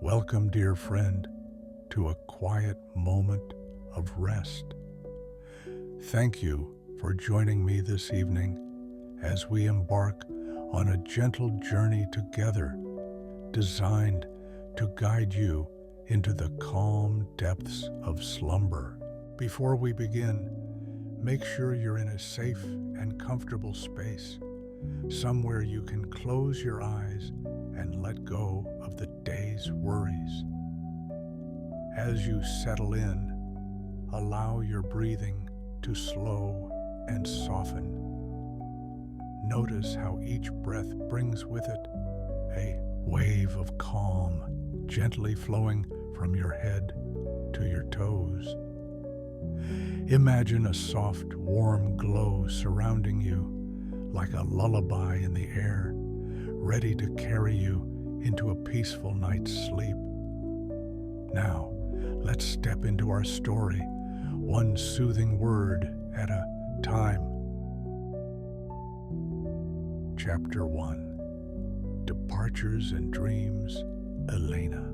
Welcome, dear friend, to a quiet moment of rest. Thank you for joining me this evening as we embark on a gentle journey together, designed to guide you into the calm depths of slumber. Before we begin, make sure you're in a safe and comfortable space, somewhere you can close your eyes and let go of the day's worries. As you settle in, allow your breathing to slow and soften. Notice how each breath brings with it a wave of calm, gently flowing from your head to your toes. Imagine a soft, warm glow surrounding you, like a lullaby in the air, ready to carry you into a peaceful night's sleep. Now, let's step into our story, one soothing word at a time. Chapter 1. Departures and Dreams, Elena.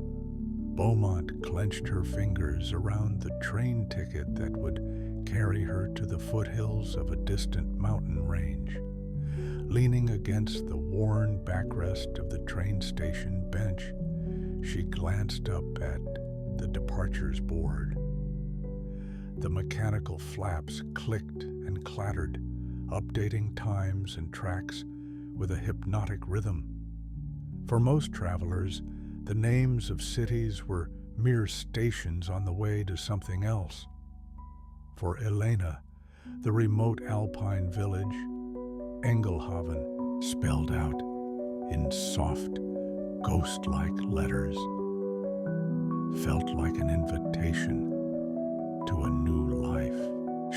Beaumont clenched her fingers around the train ticket that would carry her to the foothills of a distant mountain range. Leaning against the worn backrest of the train station bench, she glanced up at the departures board. The mechanical flaps clicked and clattered, updating times and tracks with a hypnotic rhythm. For most travelers, the names of cities were mere stations on the way to something else. For Elena, the remote Alpine village, Engelhaven, spelled out in soft, ghost-like letters, felt like an invitation to a new life.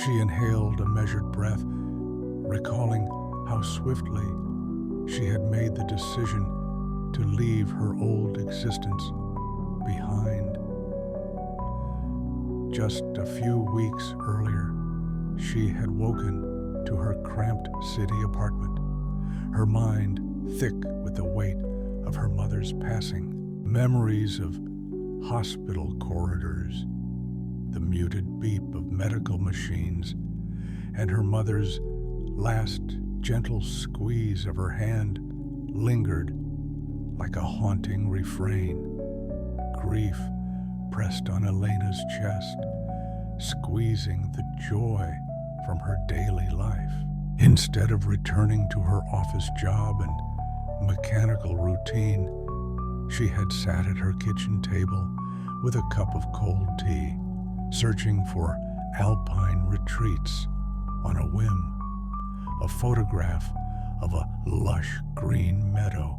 She inhaled a measured breath, recalling how swiftly she had made the decision to leave her old existence behind. Just a few weeks earlier, she had woken to her cramped city apartment, her mind thick with the weight of her mother's passing. Memories of hospital corridors, the muted beep of medical machines, and her mother's last gentle squeeze of her hand lingered like a haunting refrain. Grief pressed on Elena's chest, squeezing the joy from her daily life. Instead of returning to her office job and mechanical routine, she had sat at her kitchen table with a cup of cold tea, searching for alpine retreats on a whim. A photograph of a lush green meadow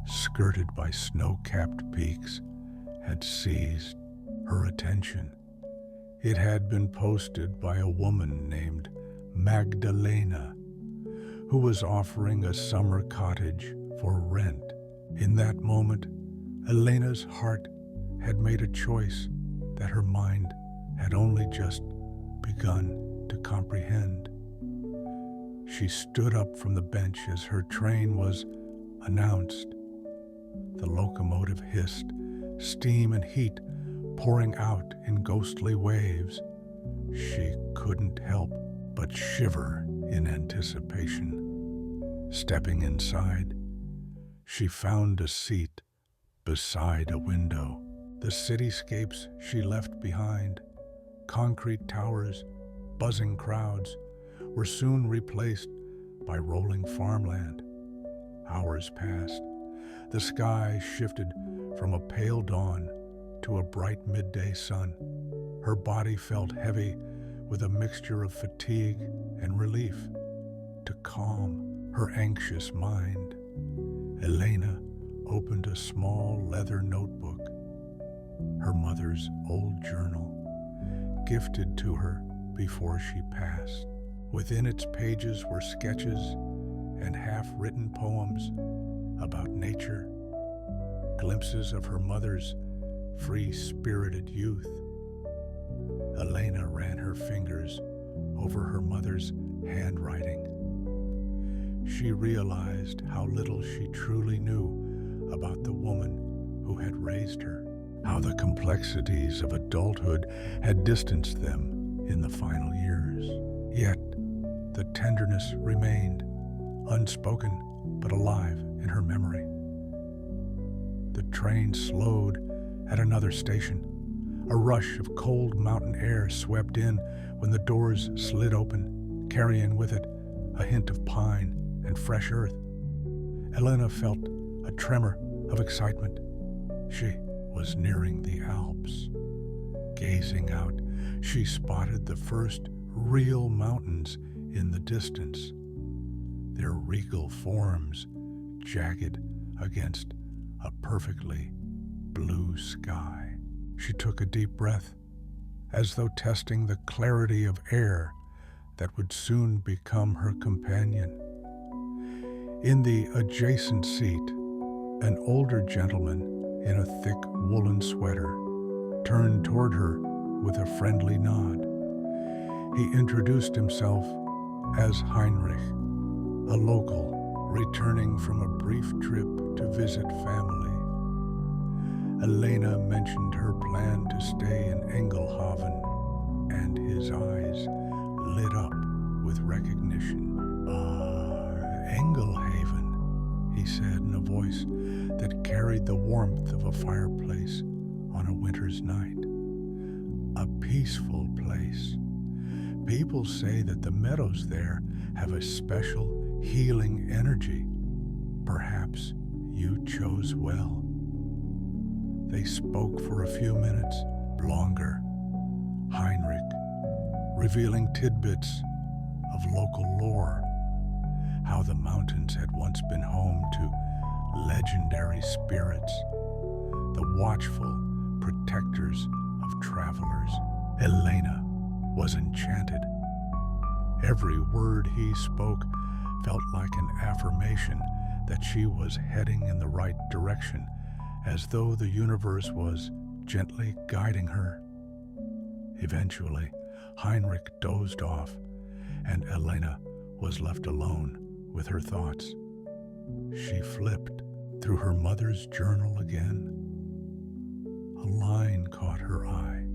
skirted by snow-capped peaks had seized her attention. It had been posted by a woman named Magdalena, who was offering a summer cottage for rent. In that moment, Elena's heart had made a choice that her mind had only just begun to comprehend. She stood up from the bench as her train was announced. The locomotive hissed, steam and heat pouring out in ghostly waves. She couldn't help but shiver in anticipation. Stepping inside, she found a seat beside a window. The cityscapes she left behind, concrete towers, buzzing crowds, were soon replaced by rolling farmland. Hours passed. The sky shifted from a pale dawn to a bright midday sun. Her body felt heavy with a mixture of fatigue and relief. To calm her anxious mind, Elena opened a small leather notebook, her mother's old journal, gifted to her before she passed. Within its pages were sketches and half-written poems about nature, glimpses of her mother's free-spirited youth. Elena ran her fingers over her mother's handwriting. She realized how little she truly knew about the woman who had raised her, how the complexities of adulthood had distanced them in the final years. Yet, the tenderness remained, unspoken but alive in her memory. The train slowed at another station. A rush of cold mountain air swept in when the doors slid open, carrying with it a hint of pine and fresh earth. Elena felt a tremor of excitement. She was nearing the Alps. Gazing out, she spotted the first real mountains in the distance, their regal forms jagged against a perfectly blue sky. She took a deep breath, as though testing the clarity of air that would soon become her companion. In the adjacent seat, an older gentleman in a thick woolen sweater turned toward her with a friendly nod. He introduced himself as Heinrich, a local returning from a brief trip to visit family. Elena mentioned her plan to stay in Engelhoven, and his eyes lit up with recognition. Engelhaven, he said in a voice that carried the warmth of a fireplace on a winter's night. A peaceful place. People say that the meadows there have a special healing energy. Perhaps you chose well. They spoke for a few minutes, longer. Heinrich, revealing tidbits of local lore, how the mountains had once been home to legendary spirits, the watchful protectors of travelers. Elena was enchanted. Every word he spoke felt like an affirmation that she was heading in the right direction, as though the universe was gently guiding her. Eventually, Heinrich dozed off, and Elena was left alone with her thoughts. She flipped through her mother's journal again. A line caught her eye.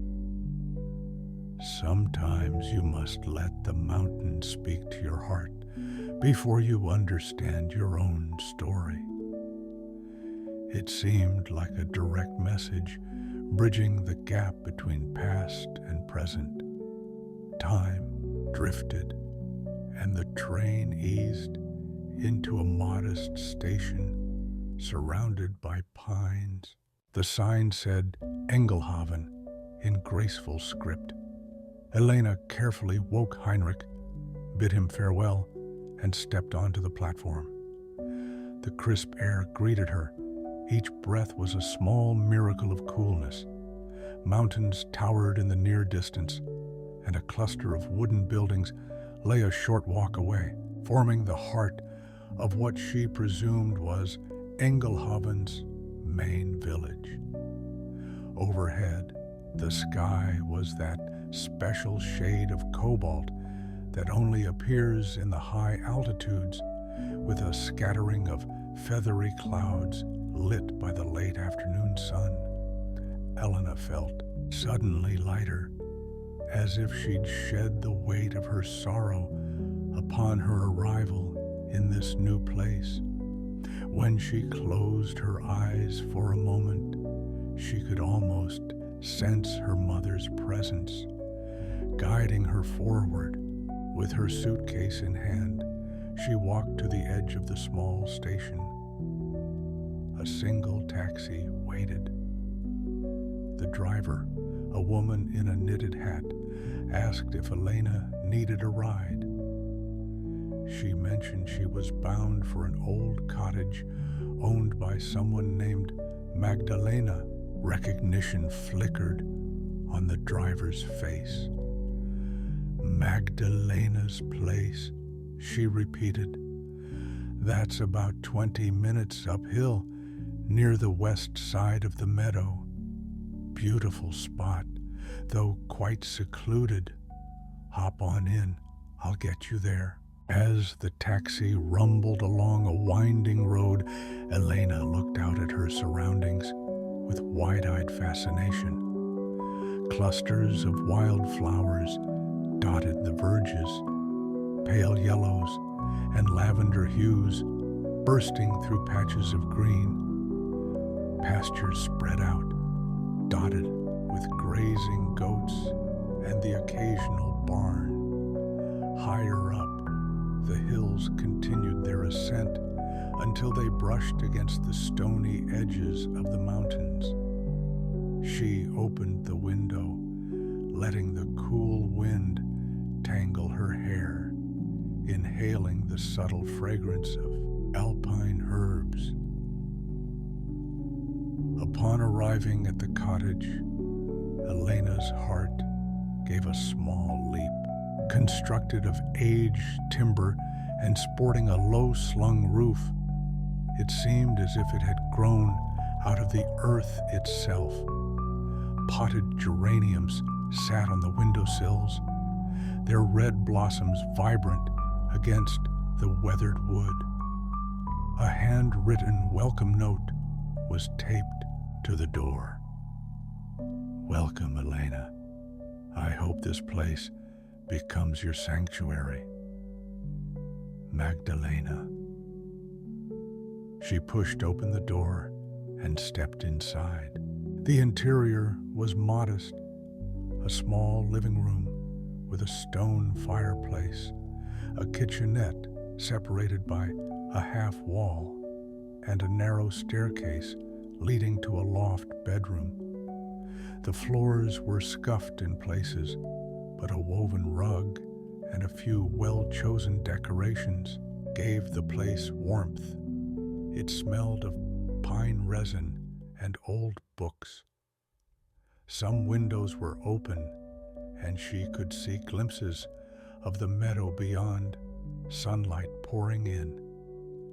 Sometimes you must let the mountain speak to your heart before you understand your own story. It seemed like a direct message, bridging the gap between past and present. Time drifted, and the train eased into a modest station surrounded by pines. The sign said Engelhoven in graceful script. Elena carefully woke Heinrich, bid him farewell, and stepped onto the platform. The crisp air greeted her. Each breath was a small miracle of coolness. Mountains towered in the near distance, and a cluster of wooden buildings lay a short walk away, forming the heart of what she presumed was Engelhoven's main village. Overhead, the sky was that special shade of cobalt that only appears in the high altitudes, with a scattering of feathery clouds lit by the late afternoon sun. Elena felt suddenly lighter, as if she'd shed the weight of her sorrow upon her arrival in this new place. When she closed her eyes for a moment, she could almost sense her mother's presence, guiding her forward. With her suitcase in hand, she walked to the edge of the small station. A single taxi waited. The driver, a woman in a knitted hat, asked if Elena needed a ride. She mentioned she was bound for an old cottage owned by someone named Magdalena. Recognition flickered on the driver's face. Magdalena's place, she repeated. That's about 20 minutes uphill, near the west side of the meadow. Beautiful spot, though quite secluded. Hop on in, I'll get you there. As the taxi rumbled along a winding road, Elena looked out at her surroundings with wide-eyed fascination. Clusters of wildflowers dotted the verges, pale yellows and lavender hues bursting through patches of green. Pastures spread out, dotted with grazing goats and the occasional barn. Higher up, the hills continued their ascent until they brushed against the stony edges of the mountains. She opened the window, letting the cool wind tangle her hair, inhaling the subtle fragrance of alpine herbs. Upon arriving at the cottage, Elena's heart gave a small leap. Constructed of aged timber and sporting a low-slung roof, it seemed as if it had grown out of the earth itself. Potted geraniums sat on the windowsills, their red blossoms vibrant against the weathered wood. A handwritten welcome note was taped to the door. "Welcome, Elena. I hope this place becomes your sanctuary. Magdalena." She pushed open the door and stepped inside. The interior was modest, a small living room with a stone fireplace, a kitchenette separated by a half wall, and a narrow staircase leading to a loft bedroom. The floors were scuffed in places, but a woven rug and a few well-chosen decorations gave the place warmth. It smelled of pine resin and old books. Some windows were open, and she could see glimpses of the meadow beyond, sunlight pouring in.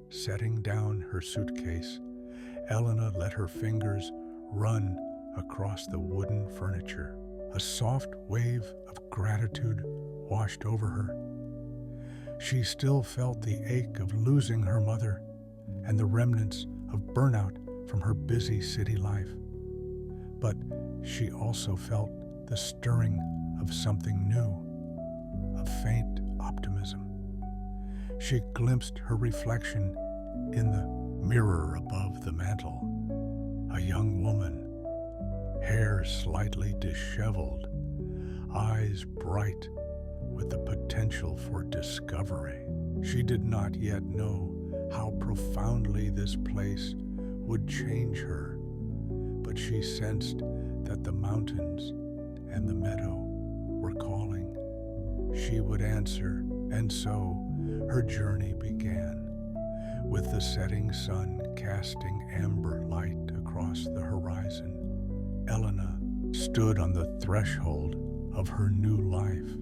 Setting down her suitcase, Elena let her fingers run across the wooden furniture. A soft wave of gratitude washed over her. She still felt the ache of losing her mother and the remnants of burnout from her busy city life. But she also felt the stirring of something new, a faint optimism. She glimpsed her reflection in the mirror above the mantel. A young woman, hair slightly disheveled, eyes bright with the potential for discovery. She did not yet know how profoundly this place would change her, but she sensed that the mountains and the meadow were calling. She would answer, and so her journey began, with the setting sun casting amber light across the horizon. Elena stood on the threshold of her new life,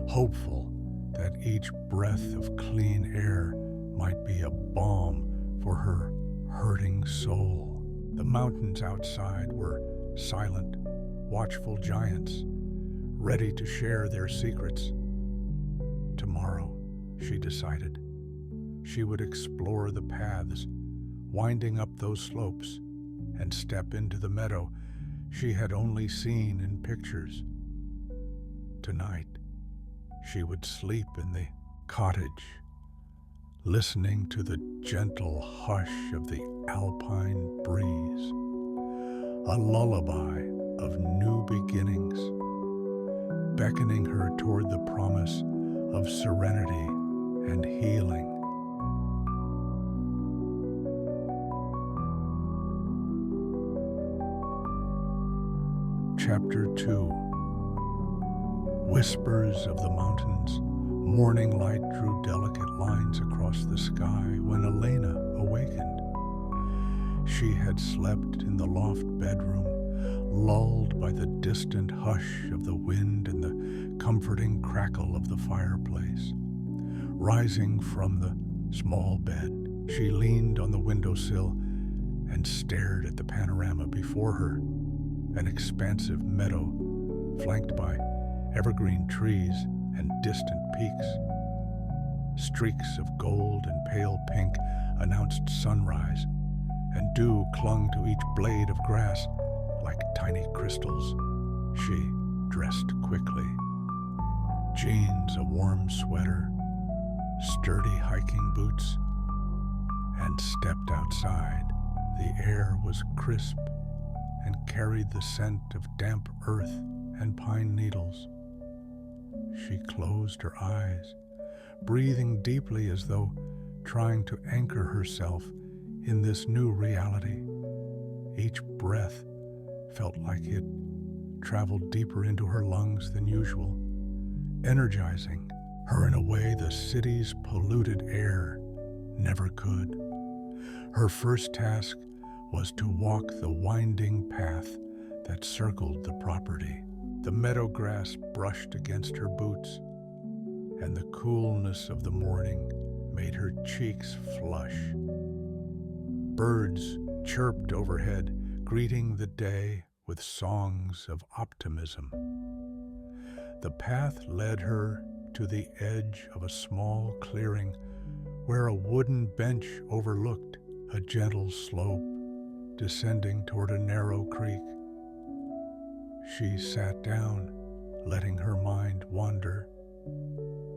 hopeful that each breath of clean air might be a balm for her hurting soul. The mountains outside were silent, watchful giants, ready to share their secrets. Tomorrow, she decided, she would explore the paths winding up those slopes and step into the meadow she had only seen in pictures. Tonight, she would sleep in the cottage, listening to the gentle hush of the alpine breeze, a lullaby of new beginnings, beckoning her toward the promise of serenity and healing. Chapter 2. Whispers of the mountains. Morning light drew delicate lines across the sky when Elena awakened. She had slept in the loft bedroom, lulled by the distant hush of the wind and the comforting crackle of the fireplace. Rising from the small bed, she leaned on the windowsill and stared at the panorama before her, an expansive meadow flanked by evergreen trees and distant peaks. Streaks of gold and pale pink announced sunrise, and dew clung to each blade of grass like tiny crystals. She dressed quickly. Jeans, a warm sweater, sturdy hiking boots, and stepped outside. The air was crisp and carried the scent of damp earth and pine needles. She closed her eyes, breathing deeply as though trying to anchor herself in this new reality. Each breath felt like it traveled deeper into her lungs than usual, energizing her in a way the city's polluted air never could. Her first task was to walk the winding path that circled the property. The meadow grass brushed against her boots, and the coolness of the morning made her cheeks flush. Birds chirped overhead, greeting the day with songs of optimism. The path led her to the edge of a small clearing where a wooden bench overlooked a gentle slope descending toward a narrow creek. She sat down, letting her mind wander.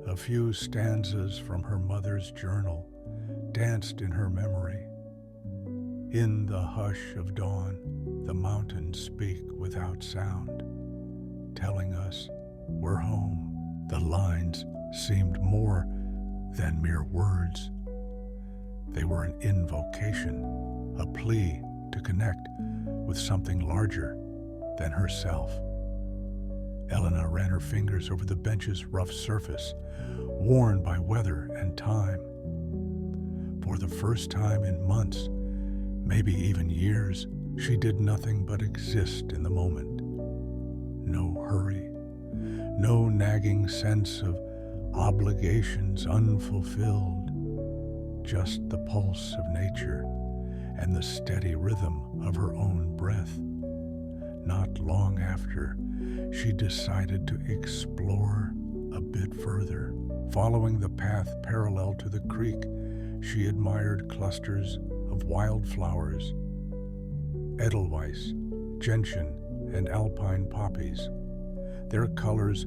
A few stanzas from her mother's journal danced in her memory. In the hush of dawn, the mountains speak without sound, telling us we're home. The lines seemed more than mere words. They were an invocation, a plea to connect with something larger than herself. Elena ran her fingers over the bench's rough surface, worn by weather and time. For the first time in months, maybe even years, she did nothing but exist in the moment. No hurry, no nagging sense of obligations unfulfilled, just the pulse of nature and the steady rhythm of her own breath. Not long after, she decided to explore a bit further. Following the path parallel to the creek, she admired clusters of wildflowers, edelweiss, gentian, and alpine poppies. Their colors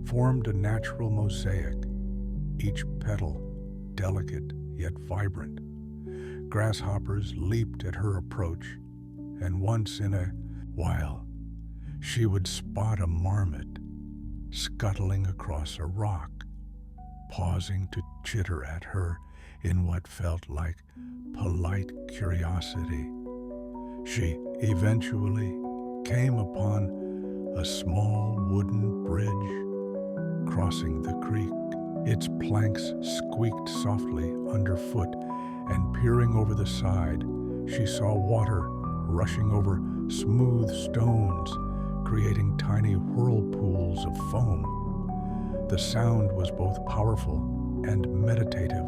formed a natural mosaic, each petal delicate yet vibrant. Grasshoppers leaped at her approach, and once in a while, she would spot a marmot scuttling across a rock, pausing to chitter at her in what felt like polite curiosity. She eventually came upon a small wooden bridge crossing the creek. Its planks squeaked softly underfoot, and peering over the side, she saw water rushing over smooth stones, creating tiny whirlpools of foam. The sound was both powerful and meditative,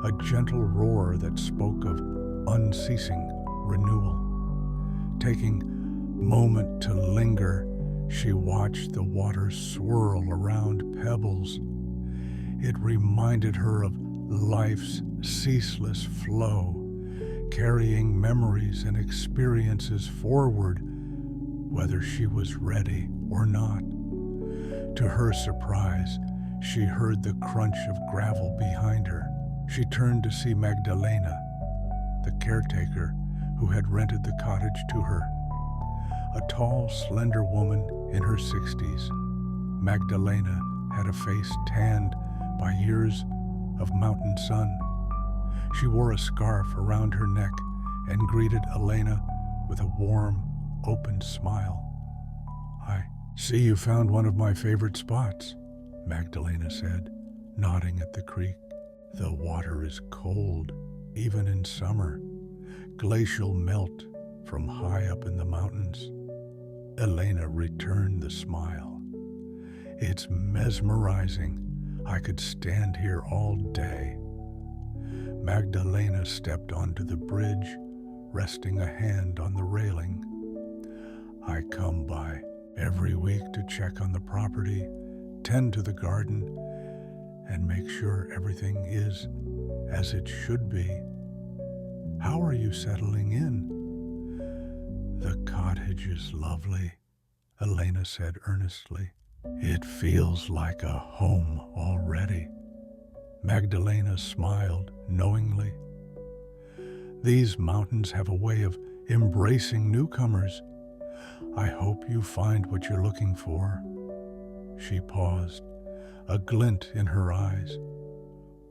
a gentle roar that spoke of unceasing renewal. Taking a moment to linger, she watched the water swirl around pebbles. It reminded her of life's ceaseless flow, carrying memories and experiences forward, whether she was ready or not. To her surprise, she heard the crunch of gravel behind her. She turned to see Magdalena, the caretaker who had rented the cottage to her. A tall, slender woman in her 60s, Magdalena had a face tanned by years of mountain sun. She wore a scarf around her neck and greeted Elena with a warm, open smile. "I see you found one of my favorite spots," Magdalena said, nodding at the creek. "The water is cold, even in summer. Glacial melt from high up in the mountains." Elena returned the smile. "It's mesmerizing. I could stand here all day." Magdalena stepped onto the bridge, resting a hand on the railing. "I come by every week to check on the property, tend to the garden, and make sure everything is as it should be. How are you settling in? The cottage is lovely, Elena said earnestly. It feels like a home already. Magdalena smiled knowingly. These mountains have a way of embracing newcomers. I hope you find what you're looking for. She paused, a glint in her eyes.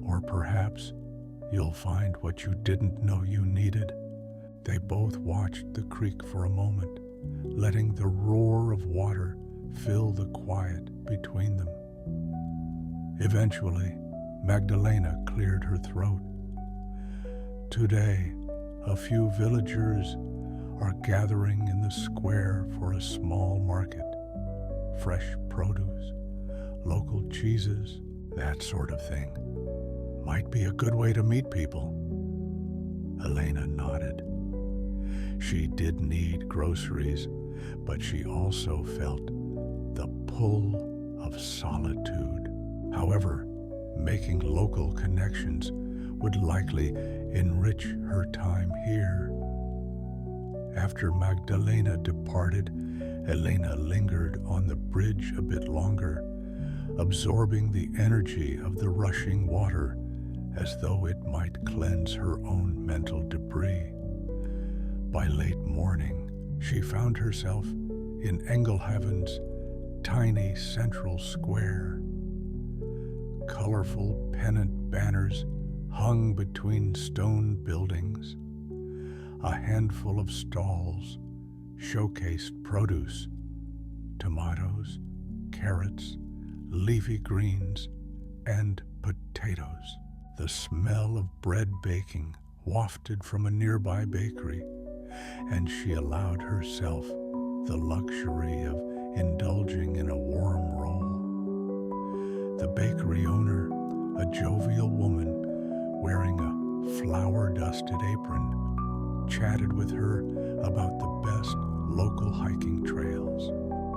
Or perhaps you'll find what you didn't know you needed. They both watched the creek for a moment, letting the roar of water fill the quiet between them. Eventually, Magdalena cleared her throat. Today, a few villagers are gathering in the square for a small market. Fresh produce, local cheeses, that sort of thing. Might be a good way to meet people. Elena nodded. She did need groceries, but she also felt the pull of solitude. However, making local connections would likely enrich her time here. After Magdalena departed, Elena lingered on the bridge a bit longer, absorbing the energy of the rushing water as though it might cleanse her own mental debris. By late morning, she found herself in Engelhaven's tiny central square. Colorful pennant banners hung between stone buildings. A handful of stalls showcased produce, tomatoes, carrots, leafy greens, and potatoes. The smell of bread baking wafted from a nearby bakery, and she allowed herself the luxury of indulging in a warm roll. The bakery owner, a jovial woman wearing a flour-dusted apron, chatted with her about the best local hiking trails.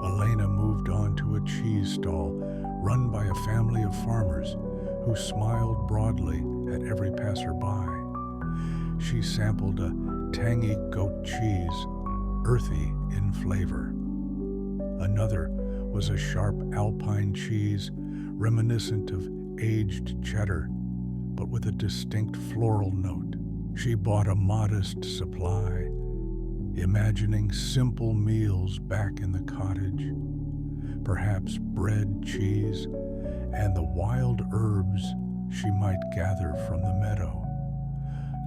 Elena moved on to a cheese stall run by a family of farmers who smiled broadly at every passerby. She sampled a tangy goat cheese, earthy in flavor. Another was a sharp Alpine cheese reminiscent of aged cheddar, but with a distinct floral note. She bought a modest supply, imagining simple meals back in the cottage, perhaps bread, cheese, and the wild herbs she might gather from the meadow.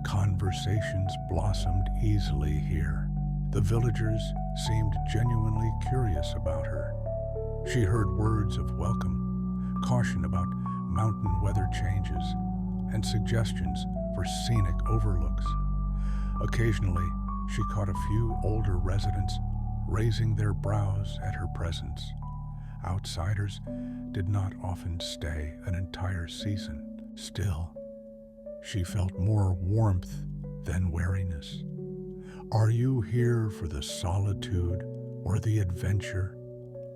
Conversations blossomed easily here. The villagers seemed genuinely curious about her. She heard words of welcome, caution about mountain weather changes, and suggestions for scenic overlooks. Occasionally, she caught a few older residents raising their brows at her presence. Outsiders did not often stay an entire season. Still, she felt more warmth than wariness. "Are you here for the solitude or the adventure?"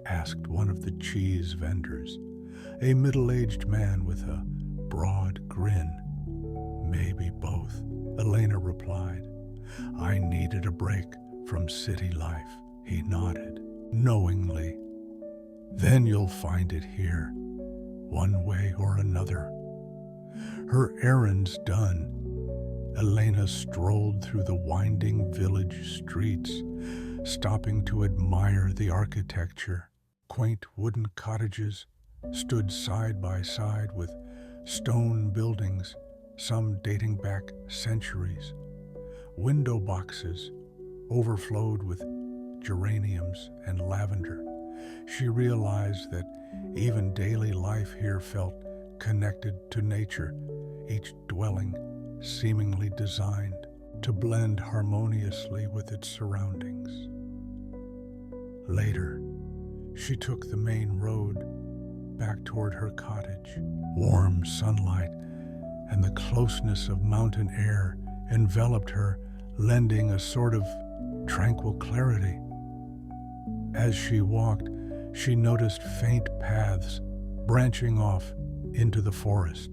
asked one of the cheese vendors, a middle-aged man with a broad grin. "Maybe both," Elena replied. "I needed a break from city life." He nodded, knowingly. "Then you'll find it here, one way or another." Her errands done, Elena strolled through the winding village streets, stopping to admire the architecture. Quaint wooden cottages stood side by side with stone buildings, some dating back centuries. Window boxes overflowed with geraniums and lavender. She realized that even daily life here felt connected to nature, each dwelling seemingly designed to blend harmoniously with its surroundings. Later, she took the main road back toward her cottage. Warm sunlight and the closeness of mountain air enveloped her, lending a sort of tranquil clarity. As she walked, she noticed faint paths branching off into the forest,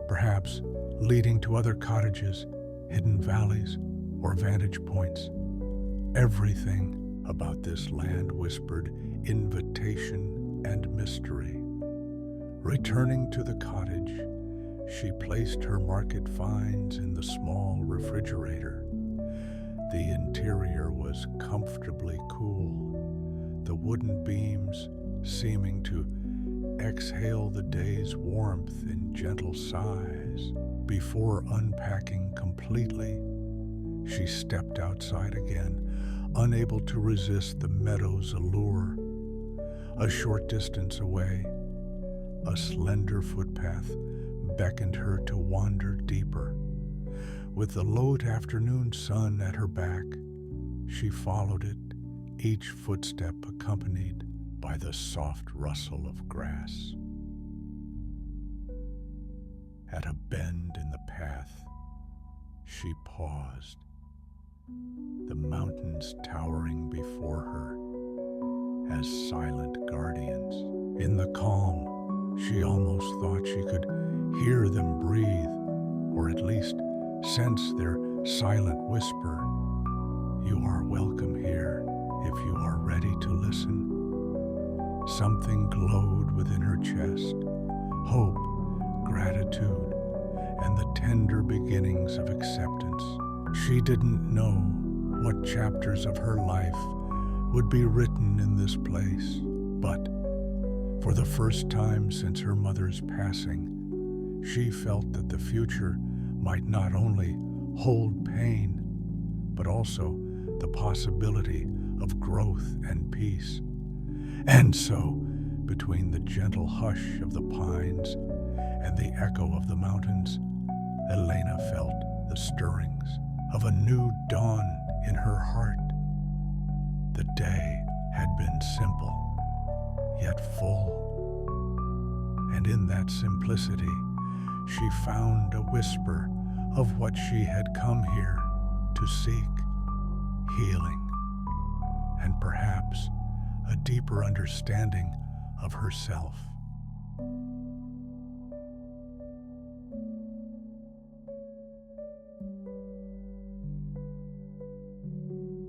perhaps leading to other cottages, hidden valleys, or vantage points. Everything about this land whispered invitation and mystery. Returning to the cottage, she placed her market finds in the small refrigerator. The interior was comfortably cool, the wooden beams seeming to exhale the day's warmth in gentle sighs. Before unpacking completely, she stepped outside again, unable to resist the meadow's allure. A short distance away, a slender footpath beckoned her to wander deeper. With the late afternoon sun at her back, she followed it, each footstep accompanied by the soft rustle of grass. At a bend in the path, she paused, the mountains towering before her as silent guardians. In the calm, she almost thought she could hear them breathe, or at least sense their silent whisper. You are welcome here if you are ready to listen. Something glowed within her chest, hope, gratitude, and the tender beginnings of acceptance. She didn't know what chapters of her life would be written in this place, but for the first time since her mother's passing, she felt that the future might not only hold pain, but also the possibility of growth and peace. And so, between the gentle hush of the pines and the echo of the mountains, Elena felt the stirrings of a new dawn in her heart. The day had been simple, yet full. And in that simplicity, she found a whisper of what she had come here to seek: healing, and perhaps a deeper understanding of herself.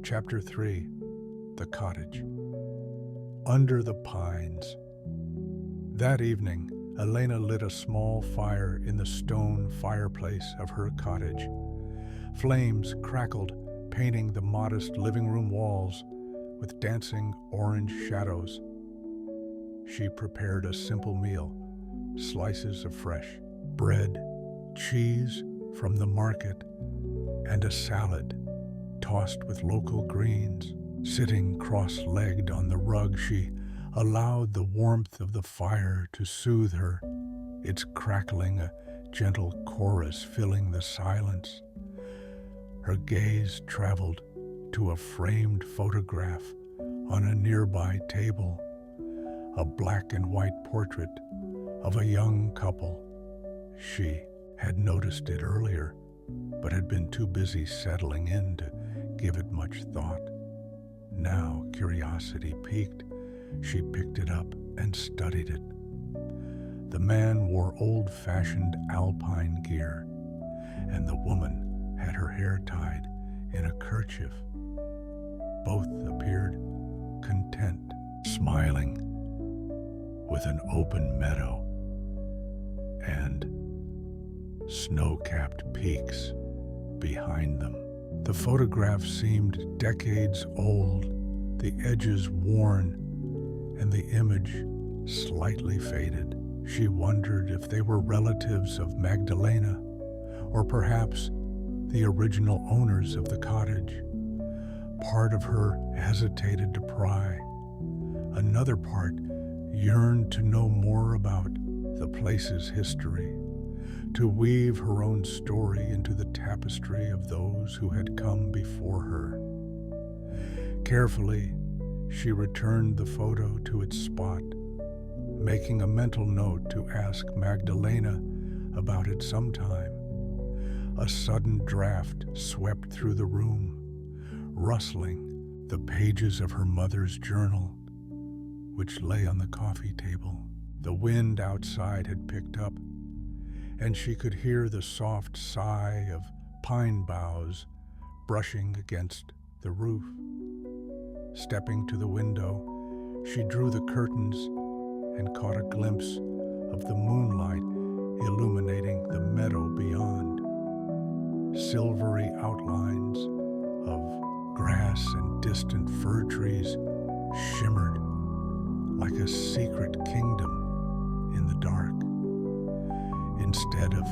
Chapter 3: The Cottage. Under the pines. That evening, Elena lit a small fire in the stone fireplace of her cottage. Flames crackled, painting the modest living room walls with dancing orange shadows. She prepared a simple meal: slices of fresh bread, cheese from the market, and a salad tossed with local greens. Sitting cross-legged on the rug, she allowed the warmth of the fire to soothe her, its crackling a gentle chorus filling the silence. Her gaze traveled to a framed photograph on a nearby table, a black and white portrait of a young couple. She had noticed it earlier, but had been too busy settling in to give it much thought. Now, curiosity piqued, she picked it up and studied it. The man wore old-fashioned alpine gear, and the woman had her hair tied in a kerchief. Both appeared content, smiling, with an open meadow and snow-capped peaks behind them. The photograph seemed decades old, the edges worn, and the image slightly faded. She wondered if they were relatives of Magdalena, or perhaps the original owners of the cottage. Part of her hesitated to pry. Another part yearned to know more about the place's history, to weave her own story into the tapestry of those who had come before her. Carefully, she returned the photo to its spot, making a mental note to ask Magdalena about it sometime. A sudden draft swept through the room, rustling the pages of her mother's journal, which lay on the coffee table. The wind outside had picked up, and she could hear the soft sigh of pine boughs brushing against the roof. Stepping to the window, she drew the curtains and caught a glimpse of the moonlight illuminating the meadow beyond. Silvery outlines of grass and distant fir trees shimmered like a secret kingdom in the dark. Instead of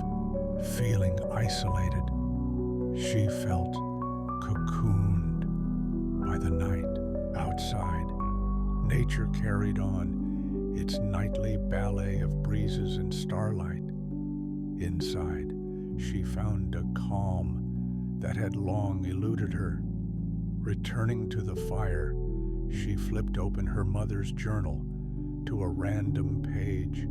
feeling isolated, she felt cocooned by the night. Outside, nature carried on its nightly ballet of breezes and starlight. Inside, she found a calm that had long eluded her. Returning to the fire, she flipped open her mother's journal to a random page.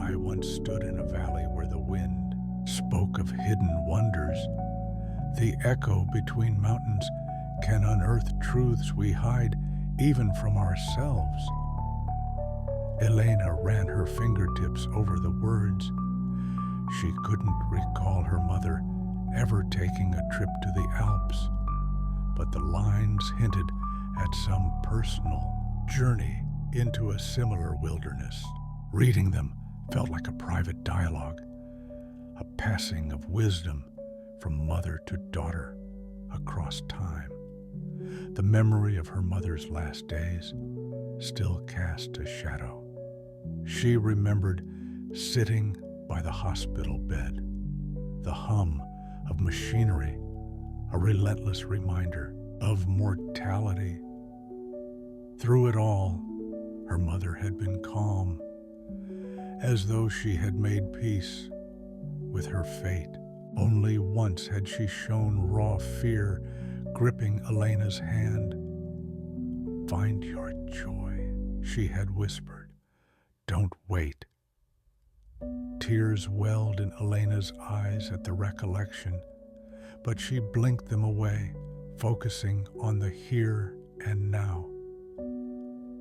I once stood in a valley where the wind spoke of hidden wonders. The echo between mountains can unearth truths we hide even from ourselves. Elena ran her fingertips over the words. She couldn't recall her mother ever taking a trip to the Alps, but the lines hinted at some personal journey into a similar wilderness. Reading them felt like a private dialogue, a passing of wisdom from mother to daughter across time. The memory of her mother's last days still cast a shadow. She remembered sitting by the hospital bed, the hum of machinery, a relentless reminder of mortality. Through it all, her mother had been calm, as though she had made peace with her fate. Only once had she shown raw fear gripping Elena's hand. Find your joy, she had whispered. Don't wait. Tears welled in Elena's eyes at the recollection, but she blinked them away, focusing on the here and now.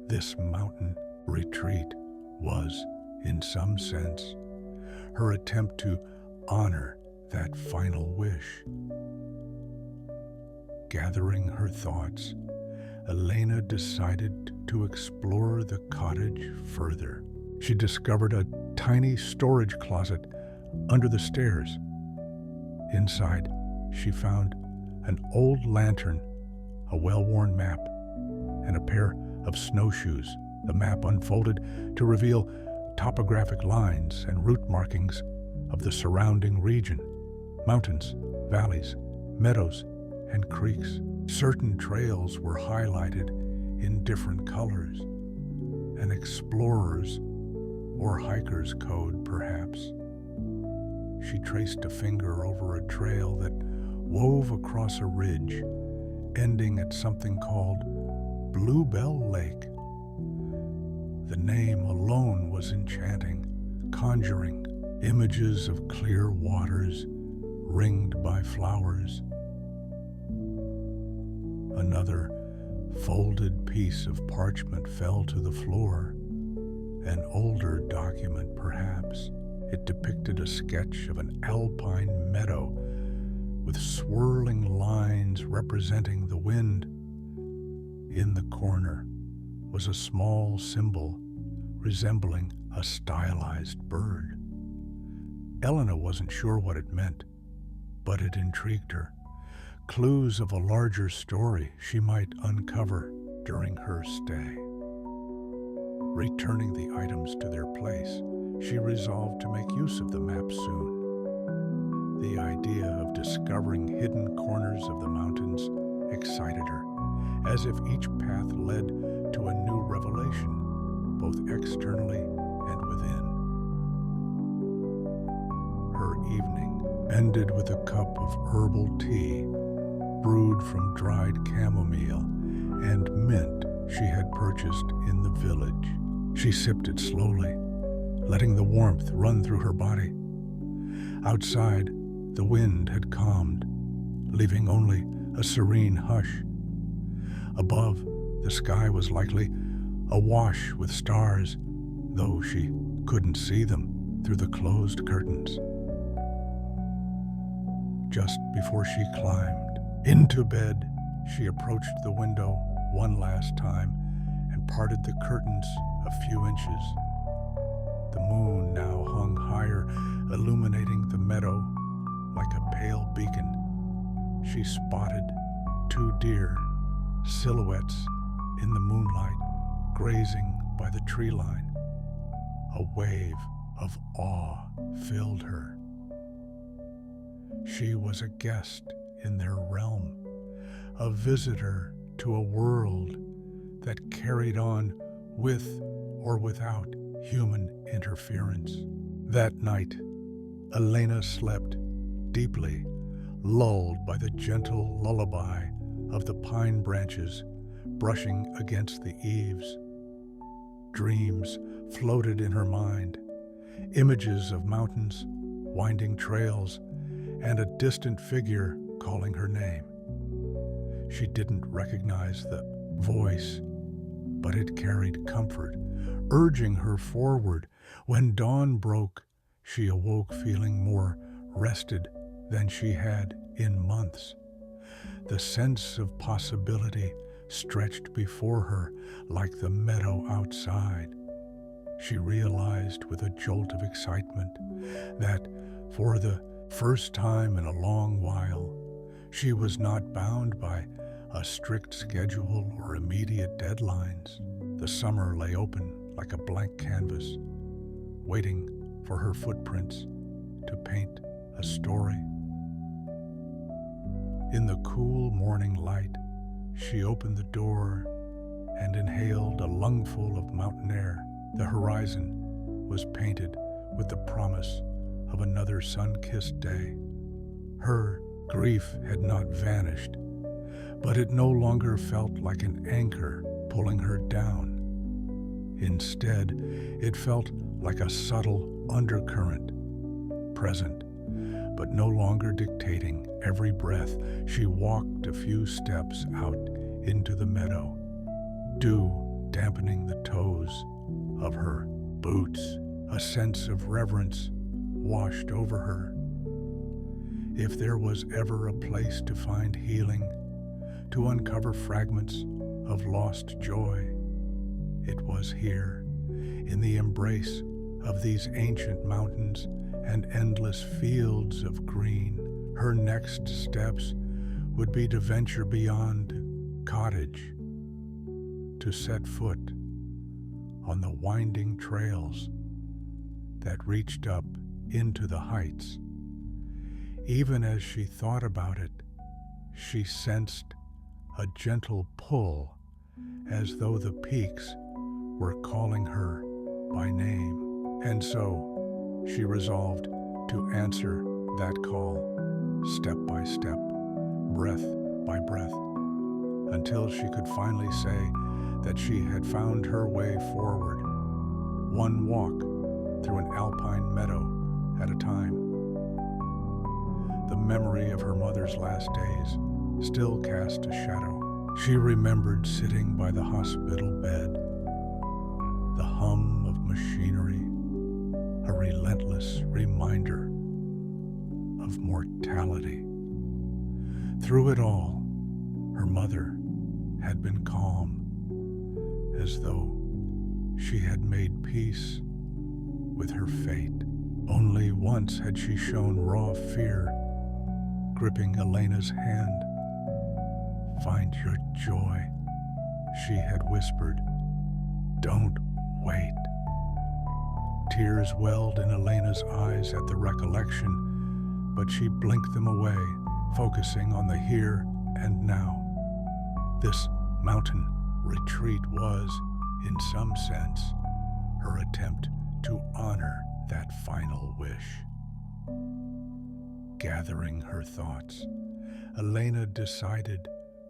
This mountain retreat was, in some sense, her attempt to honor that final wish. Gathering her thoughts, Elena decided to explore the cottage further. She discovered a tiny storage closet under the stairs. Inside, she found an old lantern, a well-worn map, and a pair of snowshoes. The map unfolded to reveal topographic lines and route markings of the surrounding region: mountains, valleys, meadows, and creeks. Certain trails were highlighted in different colors, an explorer's or hiker's code, perhaps. She traced a finger over a trail that wove across a ridge, ending at something called Bluebell Lake. The name alone was enchanting, conjuring images of clear waters ringed by flowers. Another folded piece of parchment fell to the floor, an older document perhaps. It depicted a sketch of an alpine meadow with swirling lines representing the wind. In the corner was a small symbol resembling a stylized bird. Elena wasn't sure what it meant, but it intrigued her. Clues of a larger story she might uncover during her stay. Returning the items to their place, she resolved to make use of the map soon. The idea of discovering hidden corners of the mountains excited her, as if each path led to a new revelation, both externally and within. Her evening ended with a cup of herbal tea brewed from dried chamomile and mint she had purchased in the village. She sipped it slowly, letting the warmth run through her body. Outside, the wind had calmed, leaving only a serene hush. Above, the sky was likely awash with stars, though she couldn't see them through the closed curtains. Just before she climbed into bed, she approached the window one last time and parted the curtains a few inches. The moon now hung higher, illuminating the meadow like a pale beacon. She spotted 2 deer, silhouettes in the moonlight, grazing by the tree line. A wave of awe filled her. She was a guest in their realm, a visitor to a world that carried on with or without human interference. That night, Elena slept deeply, lulled by the gentle lullaby of the pine branches brushing against the eaves. Dreams floated in her mind, images of mountains, winding trails, and a distant figure calling her name. She didn't recognize the voice, but it carried comfort, urging her forward. When dawn broke, she awoke feeling more rested than she had in months. The sense of possibility stretched before her like the meadow outside. She realized with a jolt of excitement that for the first time in a long while, she was not bound by a strict schedule or immediate deadlines. The summer lay open like a blank canvas, waiting for her footprints to paint a story. In the cool morning light, she opened the door and inhaled a lungful of mountain air. The horizon was painted with the promise of another sun-kissed day. Her grief had not vanished, but it no longer felt like an anchor pulling her down. Instead, it felt like a subtle undercurrent, present, but no longer dictating every breath. She walked a few steps out into the meadow, dew dampening the toes of her boots. A sense of reverence washed over her. If there was ever a place to find healing, to uncover fragments of lost joy, it was here, in the embrace of these ancient mountains and endless fields of green. Her next steps would be to venture beyond cottage, to set foot on the winding trails that reached up into the heights. Even as she thought about it, she sensed a gentle pull, as though the peaks were calling her by name. And so she resolved to answer that call, step by step, breath by breath, until she could finally say that she had found her way forward, one walk through an alpine meadow at a time. The memory of her mother's last days still cast a shadow. She remembered sitting by the hospital bed, the hum of machinery, a relentless reminder of mortality. Through it all, her mother had been calm, as though she had made peace with her fate. Only once had she shown raw fear, gripping Elena's hand. "Find your joy," she had whispered. "Don't wait." Tears welled in Elena's eyes at the recollection, but she blinked them away, focusing on the here and now. This mountain retreat was, in some sense, her attempt to honor that final wish. Gathering her thoughts, Elena decided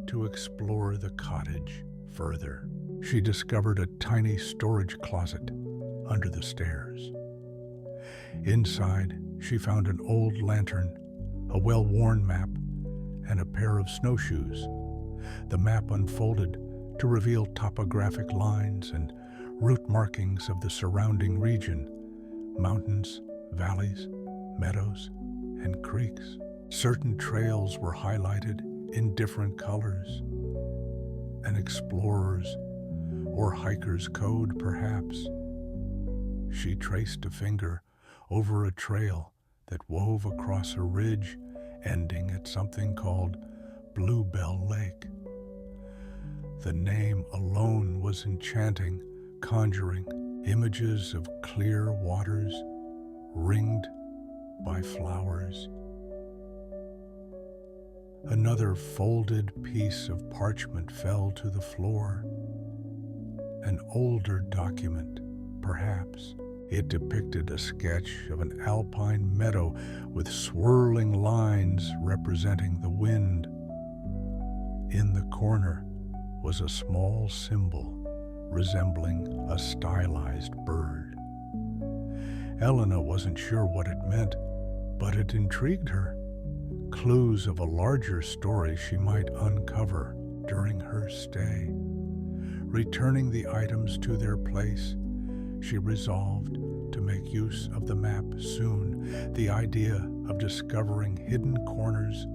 to explore the cottage further. She discovered a tiny storage closet under the stairs. Inside, she found an old lantern, a well-worn map, and a pair of snowshoes. The map unfolded to reveal topographic lines and route markings of the surrounding region: mountains, valleys, meadows, and creeks. Certain trails were highlighted in different colors. An explorer's or hiker's code, perhaps. She traced a finger over a trail that wove across a ridge, ending at something called Bluebell Lake. The name alone was enchanting, conjuring images of clear waters ringed by flowers. Another folded piece of parchment fell to the floor. An older document, perhaps. It depicted a sketch of an alpine meadow with swirling lines representing the wind. In the corner was a small symbol resembling a stylized bird. Elena wasn't sure what it meant, but it intrigued her. Clues of a larger story she might uncover during her stay. Returning the items to their place, she resolved to make use of the map soon. The idea of discovering hidden corners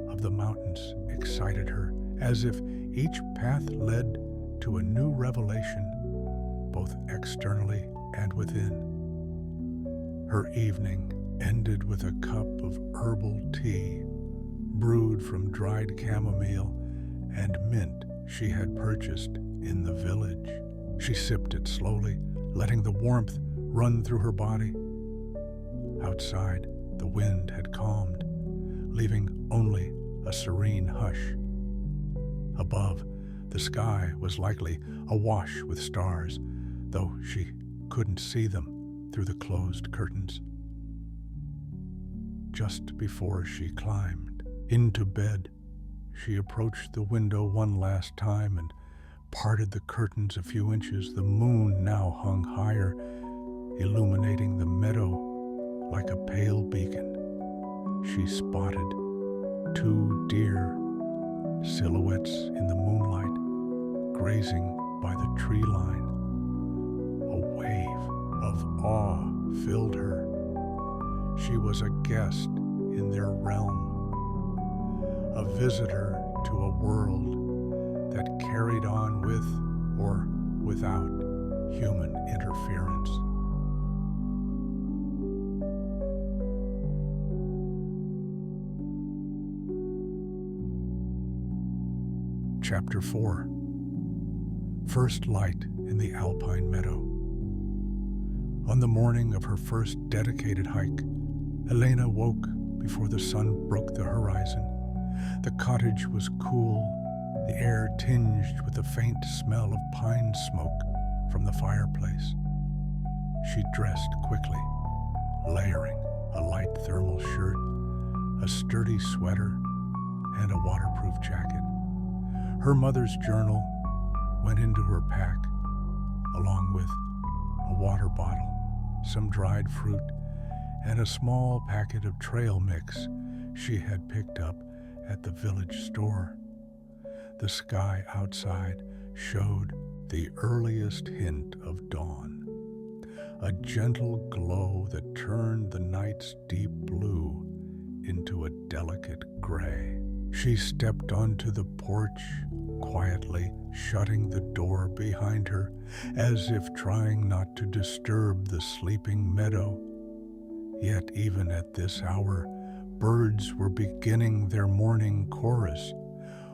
of the mountains excited her, as if each path led to a new revelation, both externally and within. Her evening ended with a cup of herbal tea, brewed from dried chamomile and mint she had purchased in the village. She sipped it slowly, letting the warmth run through her body. Outside, the wind had calmed, leaving only a serene hush. Above, the sky was likely awash with stars, though she couldn't see them through the closed curtains. Just before she climbed into bed, she approached the window one last time and parted the curtains a few inches. The moon now hung higher, illuminating the meadow like a pale beacon. She spotted two deer, silhouettes in the moonlight, grazing by the tree line. A wave of awe filled her. She was a guest in their realm, a visitor to a world that carried on with or without human interference. Chapter 4. First Light in the Alpine Meadow. On the morning of her first dedicated hike, Elena woke before the sun broke the horizon. The cottage was cool, the air tinged with the faint smell of pine smoke from the fireplace. She dressed quickly, layering a light thermal shirt, a sturdy sweater, and a waterproof jacket. Her mother's journal went into her pack, along with a water bottle, some dried fruit, and a small packet of trail mix she had picked up at the village store. The sky outside showed the earliest hint of dawn, a gentle glow that turned the night's deep blue into a delicate gray. She stepped onto the porch, quietly shutting the door behind her, as if trying not to disturb the sleeping meadow. Yet even at this hour, birds were beginning their morning chorus,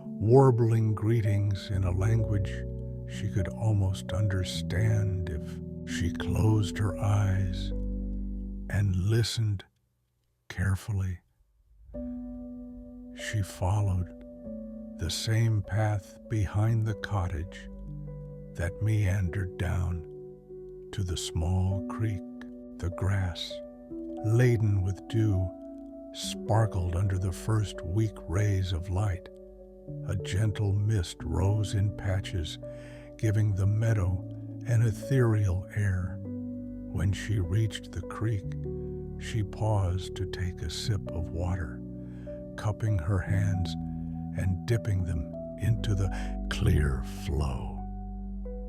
warbling greetings in a language she could almost understand if she closed her eyes and listened carefully. She followed the same path behind the cottage that meandered down to the small creek. The grass, laden with dew, sparkled under the first weak rays of light. A gentle mist rose in patches, giving the meadow an ethereal air. When she reached the creek, she paused to take a sip of water, cupping her hands and dipping them into the clear flow.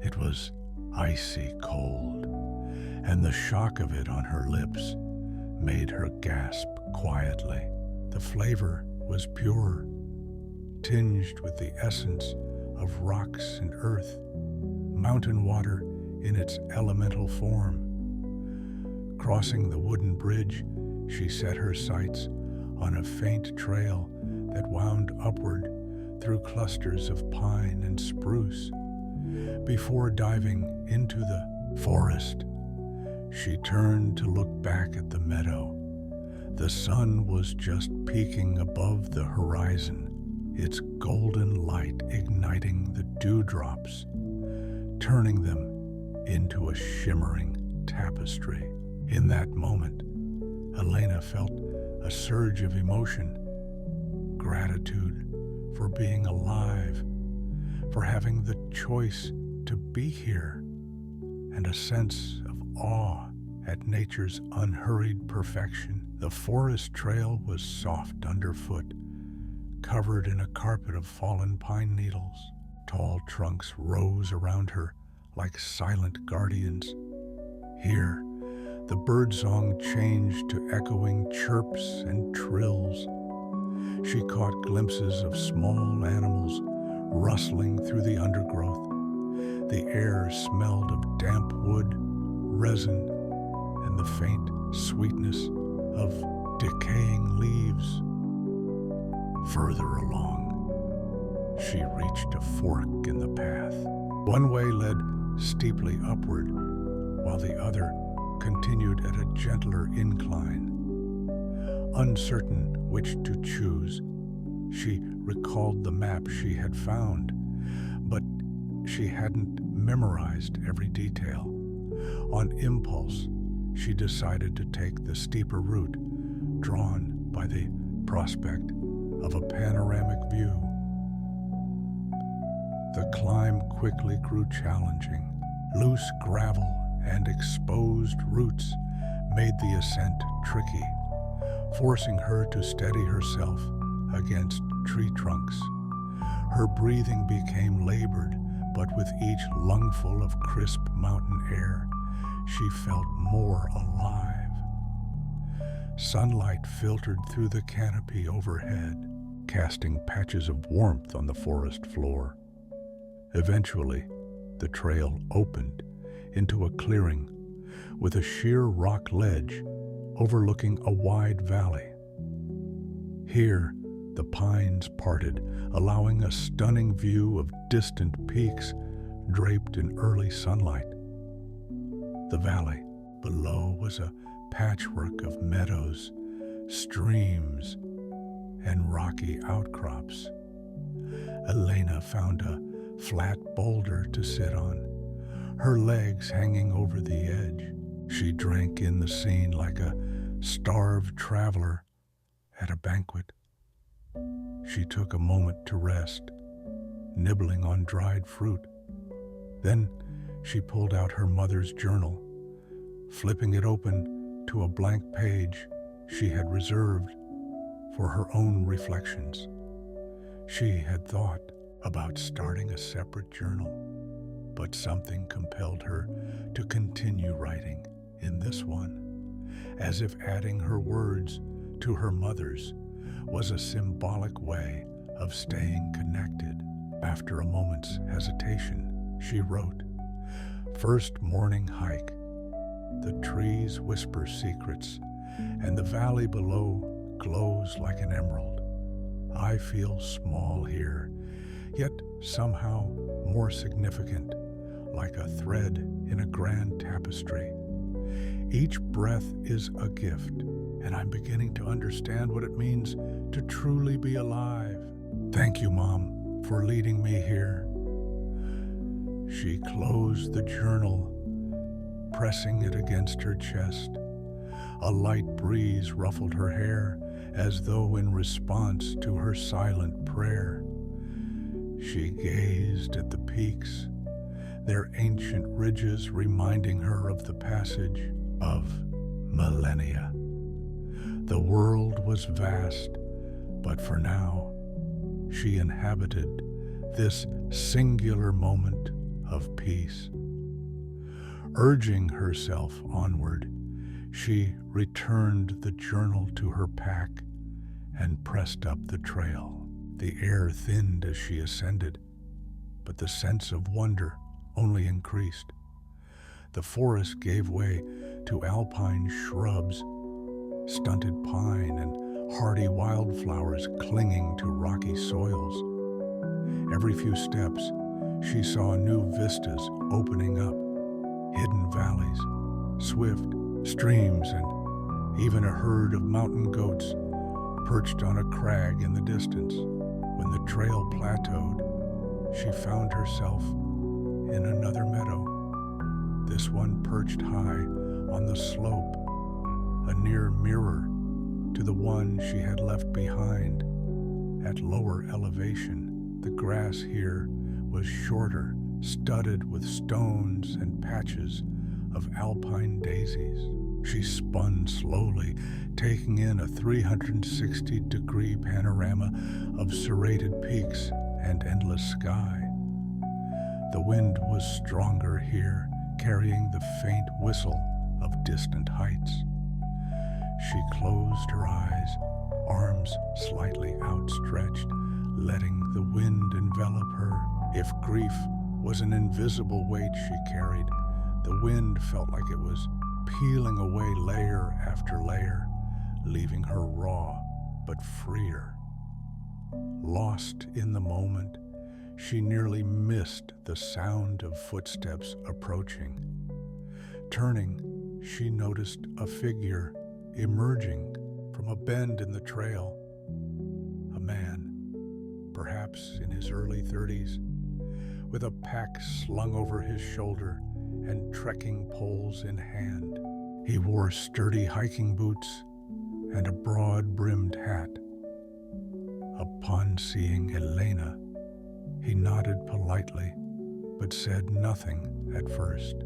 It was icy cold, and the shock of it on her lips made her gasp quietly. The flavor was pure, tinged with the essence of rocks and earth, mountain water in its elemental form. Crossing the wooden bridge, she set her sights on a faint trail that wound upward through clusters of pine and spruce. Before diving into the forest, she turned to look back at the meadow. The sun was just peeking above the horizon, its golden light igniting the dewdrops, turning them into a shimmering tapestry. In that moment, Elena felt a surge of emotion, gratitude for being alive, for having the choice to be here, and a sense of awe at nature's unhurried perfection. The forest trail was soft underfoot, covered in a carpet of fallen pine needles. Tall trunks rose around her like silent guardians. Here, the birdsong changed to echoing chirps and trills. She caught glimpses of small animals rustling through the undergrowth. The air smelled of damp wood, resin, and the faint sweetness of decaying leaves. Further along, she reached a fork in the path. One way led steeply upward, while the other continued at a gentler incline. Uncertain which to choose, she recalled the map she had found, but she hadn't memorized every detail. On impulse, she decided to take the steeper route, drawn by the prospect of a panoramic view. The climb quickly grew challenging. Loose gravel and exposed roots made the ascent tricky, forcing her to steady herself against tree trunks. Her breathing became labored, but with each lungful of crisp mountain air, she felt more alive. Sunlight filtered through the canopy overhead, casting patches of warmth on the forest floor. Eventually, the trail opened into a clearing with a sheer rock ledge overlooking a wide valley. Here, the pines parted, allowing a stunning view of distant peaks draped in early sunlight. The valley below was a patchwork of meadows, streams, and rocky outcrops. Elena found a flat boulder to sit on, her legs hanging over the edge. She drank in the scene like a starved traveler at a banquet. She took a moment to rest, nibbling on dried fruit. Then she pulled out her mother's journal, flipping it open to a blank page she had reserved for her own reflections. She had thought about starting a separate journal, but something compelled her to continue writing in this one, as if adding her words to her mother's was a symbolic way of staying connected. After a moment's hesitation, she wrote, "First morning hike. The trees whisper secrets, and the valley below glows like an emerald. I feel small here, yet somehow more significant, like a thread in a grand tapestry. Each breath is a gift, and I'm beginning to understand what it means to truly be alive. Thank you, Mom, for leading me here." She closed the journal, pressing it against her chest. A light breeze ruffled her hair, as though in response to her silent prayer. She gazed at the peaks, their ancient ridges reminding her of the passage of millennia. The world was vast, but for now, she inhabited this singular moment of peace. Urging herself onward, she returned the journal to her pack and pressed up the trail. The air thinned as she ascended, but the sense of wonder only increased. The forest gave way to alpine shrubs, stunted pine, and hardy wildflowers clinging to rocky soils. Every few steps, she saw new vistas opening up, hidden valleys, swift streams, and even a herd of mountain goats perched on a crag in the distance. When the trail plateaued, she found herself in another meadow, this one perched high on the slope, a near mirror to the one she had left behind. At lower elevation, the grass here was shorter, studded with stones and patches of alpine daisies. She spun slowly, taking in a 360-degree panorama of serrated peaks and endless sky. The wind was stronger here, carrying the faint whistle of distant heights. She closed her eyes, arms slightly outstretched, letting the wind envelop her. If grief was an invisible weight she carried, the wind felt like it was peeling away layer after layer, leaving her raw but freer. Lost in the moment, she nearly missed the sound of footsteps approaching. Turning, she noticed a figure emerging from a bend in the trail. A man, perhaps in his early 30s, with a pack slung over his shoulder and trekking poles in hand. He wore sturdy hiking boots and a broad-brimmed hat. Upon seeing Elena, he nodded politely, but said nothing at first.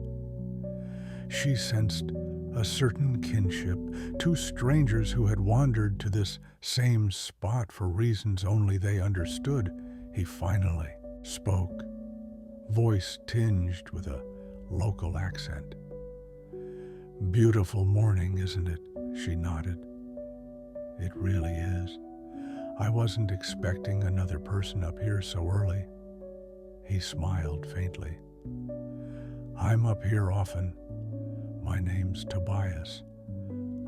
She sensed a certain kinship, two strangers who had wandered to this same spot for reasons only they understood. He finally spoke, voice tinged with a local accent. "Beautiful morning, isn't it?" She nodded. "It really is. I wasn't expecting another person up here so early." He smiled faintly. "I'm up here often. My name's Tobias.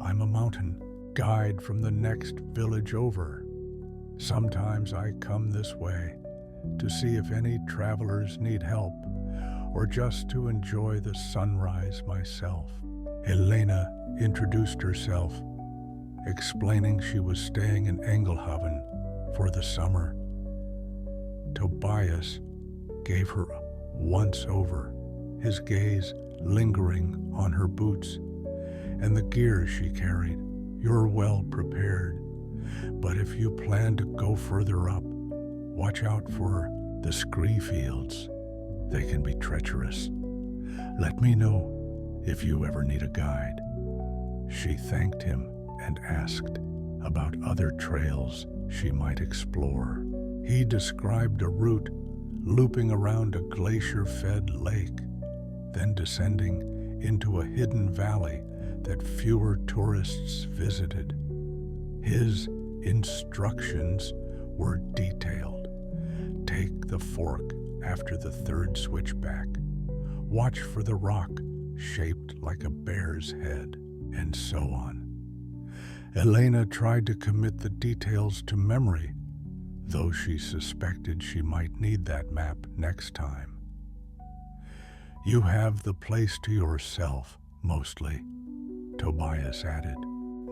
I'm a mountain guide from the next village over. Sometimes I come this way to see if any travelers need help, or just to enjoy the sunrise myself." Elena introduced herself, explaining she was staying in Engelhaven for the summer. Tobias gave her once over, his gaze lingering on her boots and the gear she carried. "You're well prepared, but if you plan to go further up, watch out for the scree fields. They can be treacherous. Let me know if you ever need a guide." She thanked him and asked about other trails she might explore. He described a route looping around a glacier-fed lake, then descending into a hidden valley that fewer tourists visited. His instructions were detailed. Take the fork after the third switchback. Watch for the rock shaped like a bear's head, and so on. Elena tried to commit the details to memory, though she suspected she might need that map next time. "You have the place to yourself, mostly," Tobias added.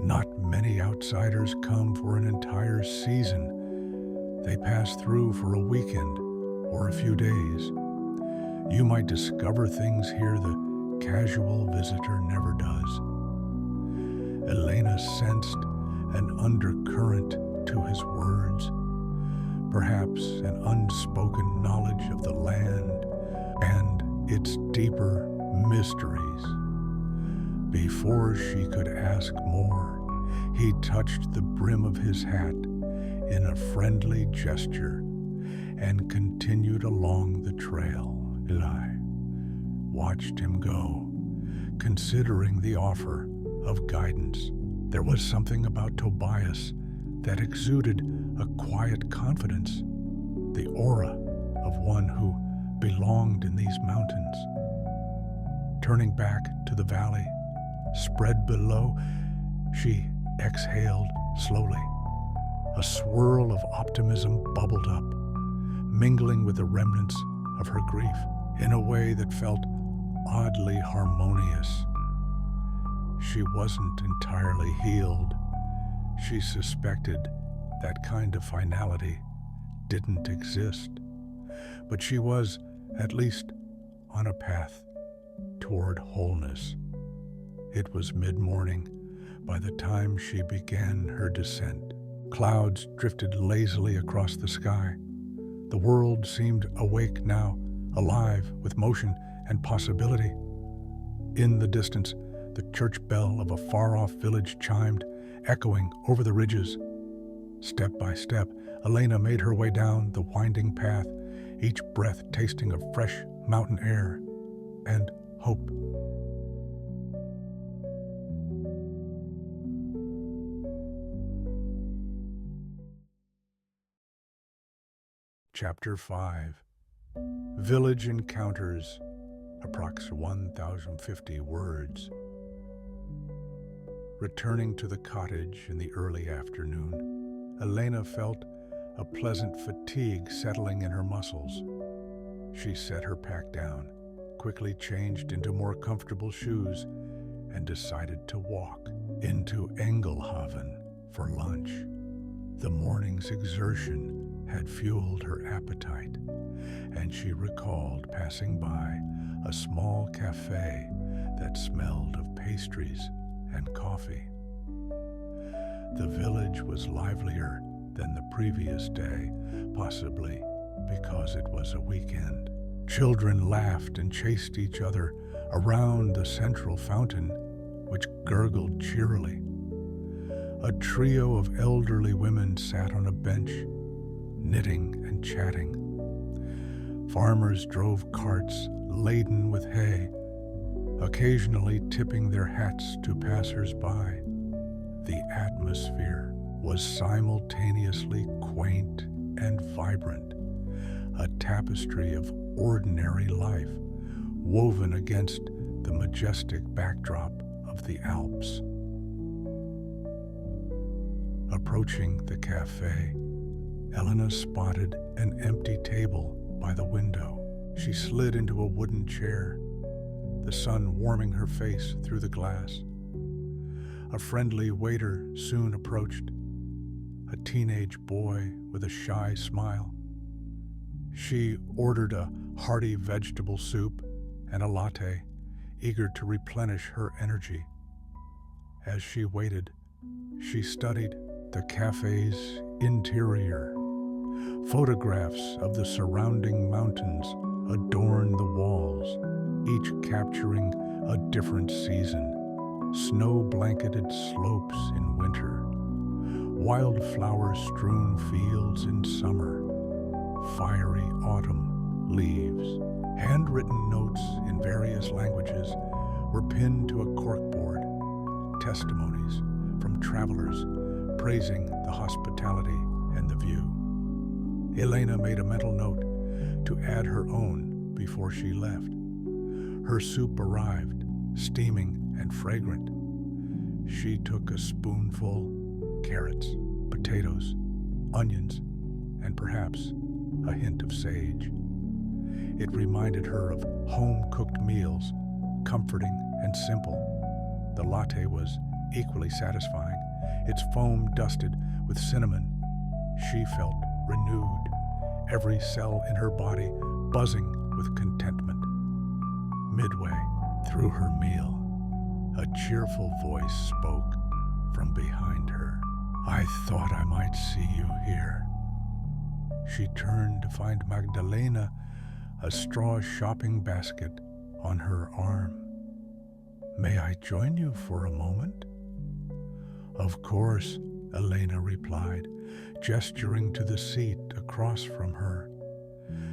"Not many outsiders come for an entire season. They pass through for a weekend or a few days. You might discover things here the casual visitor never does." Elena sensed an undercurrent to his words, perhaps an unspoken knowledge of the land and its deeper mysteries. Before she could ask more, he touched the brim of his hat in a friendly gesture and continued along the trail. Eli watched him go, considering the offer of guidance. There was something about Tobias that exuded a quiet confidence, the aura of one who belonged in these mountains. Turning back to the valley, spread below, she exhaled slowly. A swirl of optimism bubbled up, mingling with the remnants of her grief in a way that felt oddly harmonious. She wasn't entirely healed. She suspected that kind of finality didn't exist, but she was at least on a path toward wholeness. It was mid-morning by the time she began her descent. Clouds drifted lazily across the sky. The world seemed awake now, alive with motion and possibility. In the distance, the church bell of a far-off village chimed, echoing over the ridges. Step by step, Elena made her way down the winding path, each breath tasting of fresh mountain air and hope. Chapter 5. Village Encounters, approx 1,050 words. Returning to the cottage in the early afternoon, Elena felt a pleasant fatigue settling in her muscles. She set her pack down, quickly changed into more comfortable shoes, and decided to walk into Engelhoven for lunch. The morning's exertion had fueled her appetite, and she recalled passing by a small cafe that smelled of pastries and coffee. The village was livelier than the previous day, possibly because it was a weekend. Children laughed and chased each other around the central fountain, which gurgled cheerily. A trio of elderly women sat on a bench, knitting and chatting. Farmers drove carts laden with hay, occasionally tipping their hats to passers-by. The atmosphere was simultaneously quaint and vibrant, a tapestry of ordinary life woven against the majestic backdrop of the Alps. Approaching the cafe, Elena spotted an empty table by the window. She slid into a wooden chair, the sun warming her face through the glass. A friendly waiter soon approached, a teenage boy with a shy smile. She ordered a hearty vegetable soup and a latte, eager to replenish her energy. As she waited, she studied the cafe's interior. Photographs of the surrounding mountains adorned the walls, each capturing a different season. Snow-blanketed slopes in winter, wildflower-strewn fields in summer, fiery autumn leaves. Handwritten notes in various languages were pinned to a corkboard, testimonies from travelers praising the hospitality and the view. Elena made a mental note to add her own before she left. Her soup arrived, steaming and fragrant. She took a spoonful, carrots, potatoes, onions, and perhaps a hint of sage. It reminded her of home-cooked meals, comforting and simple. The latte was equally satisfying, its foam dusted with cinnamon. She felt renewed, every cell in her body buzzing with contentment. Midway through her meal, a cheerful voice spoke from behind her. "I thought I might see you here." She turned to find Magdalena, a straw shopping basket on her arm. "May I join you for a moment?" "Of course," Elena replied, gesturing to the seat across from her.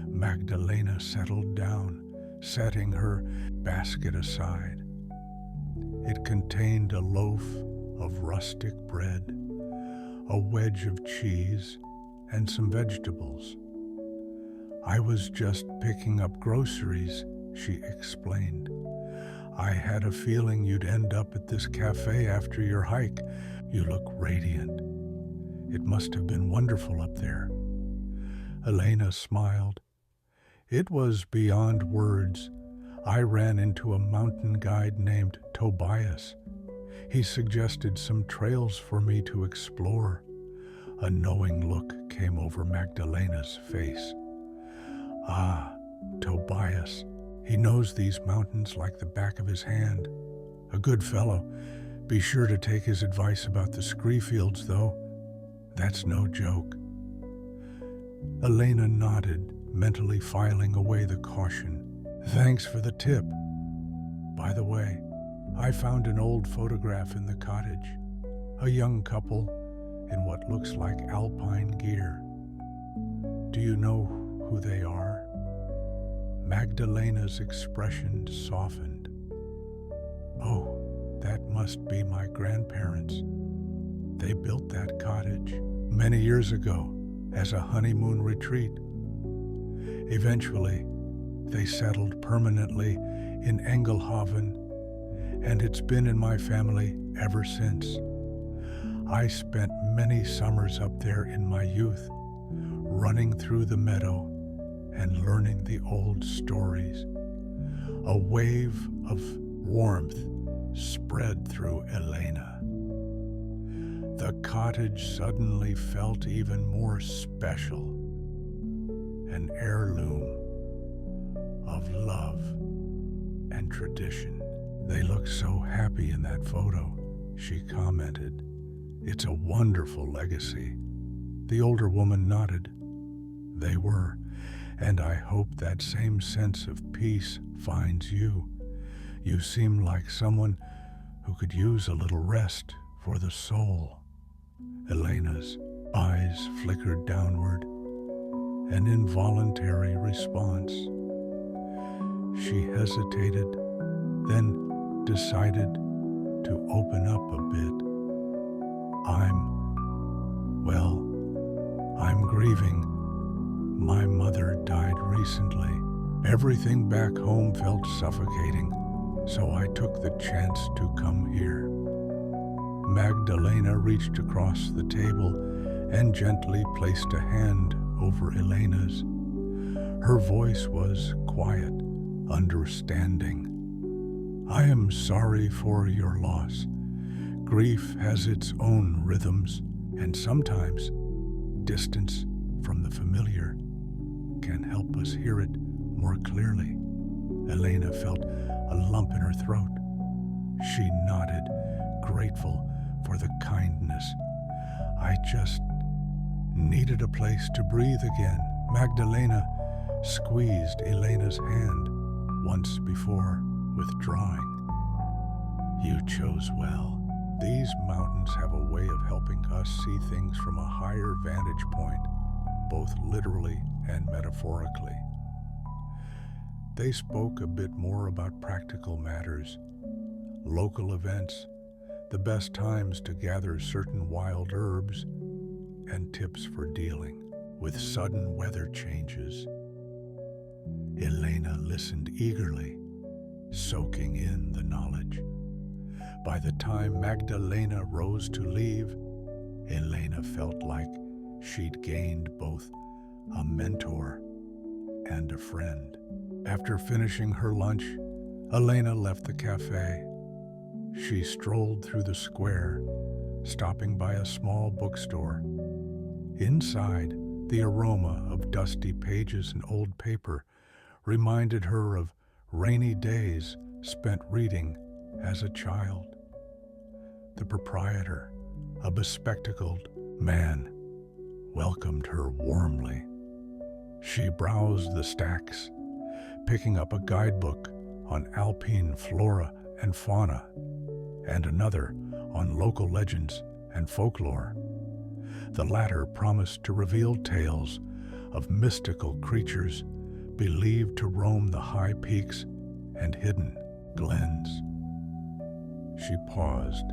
Magdalena settled down, setting her basket aside. It contained a loaf of rustic bread, a wedge of cheese, and some vegetables. I was just picking up groceries, she explained. I had a feeling you'd end up at this cafe after your hike. You look radiant. It must have been wonderful up there. Elena smiled. It was beyond words. I ran into a mountain guide named Tobias. He suggested some trails for me to explore. A knowing look came over Magdalena's face. Ah, Tobias. He knows these mountains like the back of his hand. A good fellow. Be sure to take his advice about the scree fields, though. That's no joke. Elena nodded, mentally filing away the caution. Thanks for the tip. By the way, I found an old photograph in the cottage. A young couple in what looks like alpine gear. Do you know who they are? Magdalena's expression softened. Oh, that must be my grandparents. They built that cottage many years ago as a honeymoon retreat. Eventually, they settled permanently in Engelhoven, and it's been in my family ever since. I spent many summers up there in my youth, running through the meadow and learning the old stories. A wave of warmth spread through Elena. The cottage suddenly felt even more special, an heirloom of love and tradition. They look so happy in that photo, she commented. It's a wonderful legacy. The older woman nodded. They were, and I hope that same sense of peace finds you. You seem like someone who could use a little rest for the soul. Elena's eyes flickered downward, an involuntary response. She hesitated, then decided to open up a bit. I'm grieving. My mother died recently. Everything back home felt suffocating, so I took the chance to come here. Magdalena reached across the table and gently placed a hand over Elena's. Her voice was quiet, understanding. I am sorry for your loss. Grief has its own rhythms, and sometimes distance from the familiar can help us hear it more clearly. Elena felt a lump in her throat. She nodded, grateful for the kindness. I just needed a place to breathe again. Magdalena squeezed Elena's hand once before withdrawing. You chose well. These mountains have a way of helping us see things from a higher vantage point, both literally and metaphorically. They spoke a bit more about practical matters, local events, the best times to gather certain wild herbs, and tips for dealing with sudden weather changes. Elena listened eagerly, soaking in the knowledge. By the time Magdalena rose to leave, Elena felt like she'd gained both a mentor and a friend. After finishing her lunch, Elena left the cafe. She strolled through the square, stopping by a small bookstore. Inside, the aroma of dusty pages and old paper reminded her of rainy days spent reading as a child. The proprietor, a bespectacled man, welcomed her warmly. She browsed the stacks, picking up a guidebook on Alpine flora and fauna, and another on local legends and folklore. The latter promised to reveal tales of mystical creatures believed to roam the high peaks and hidden glens. She paused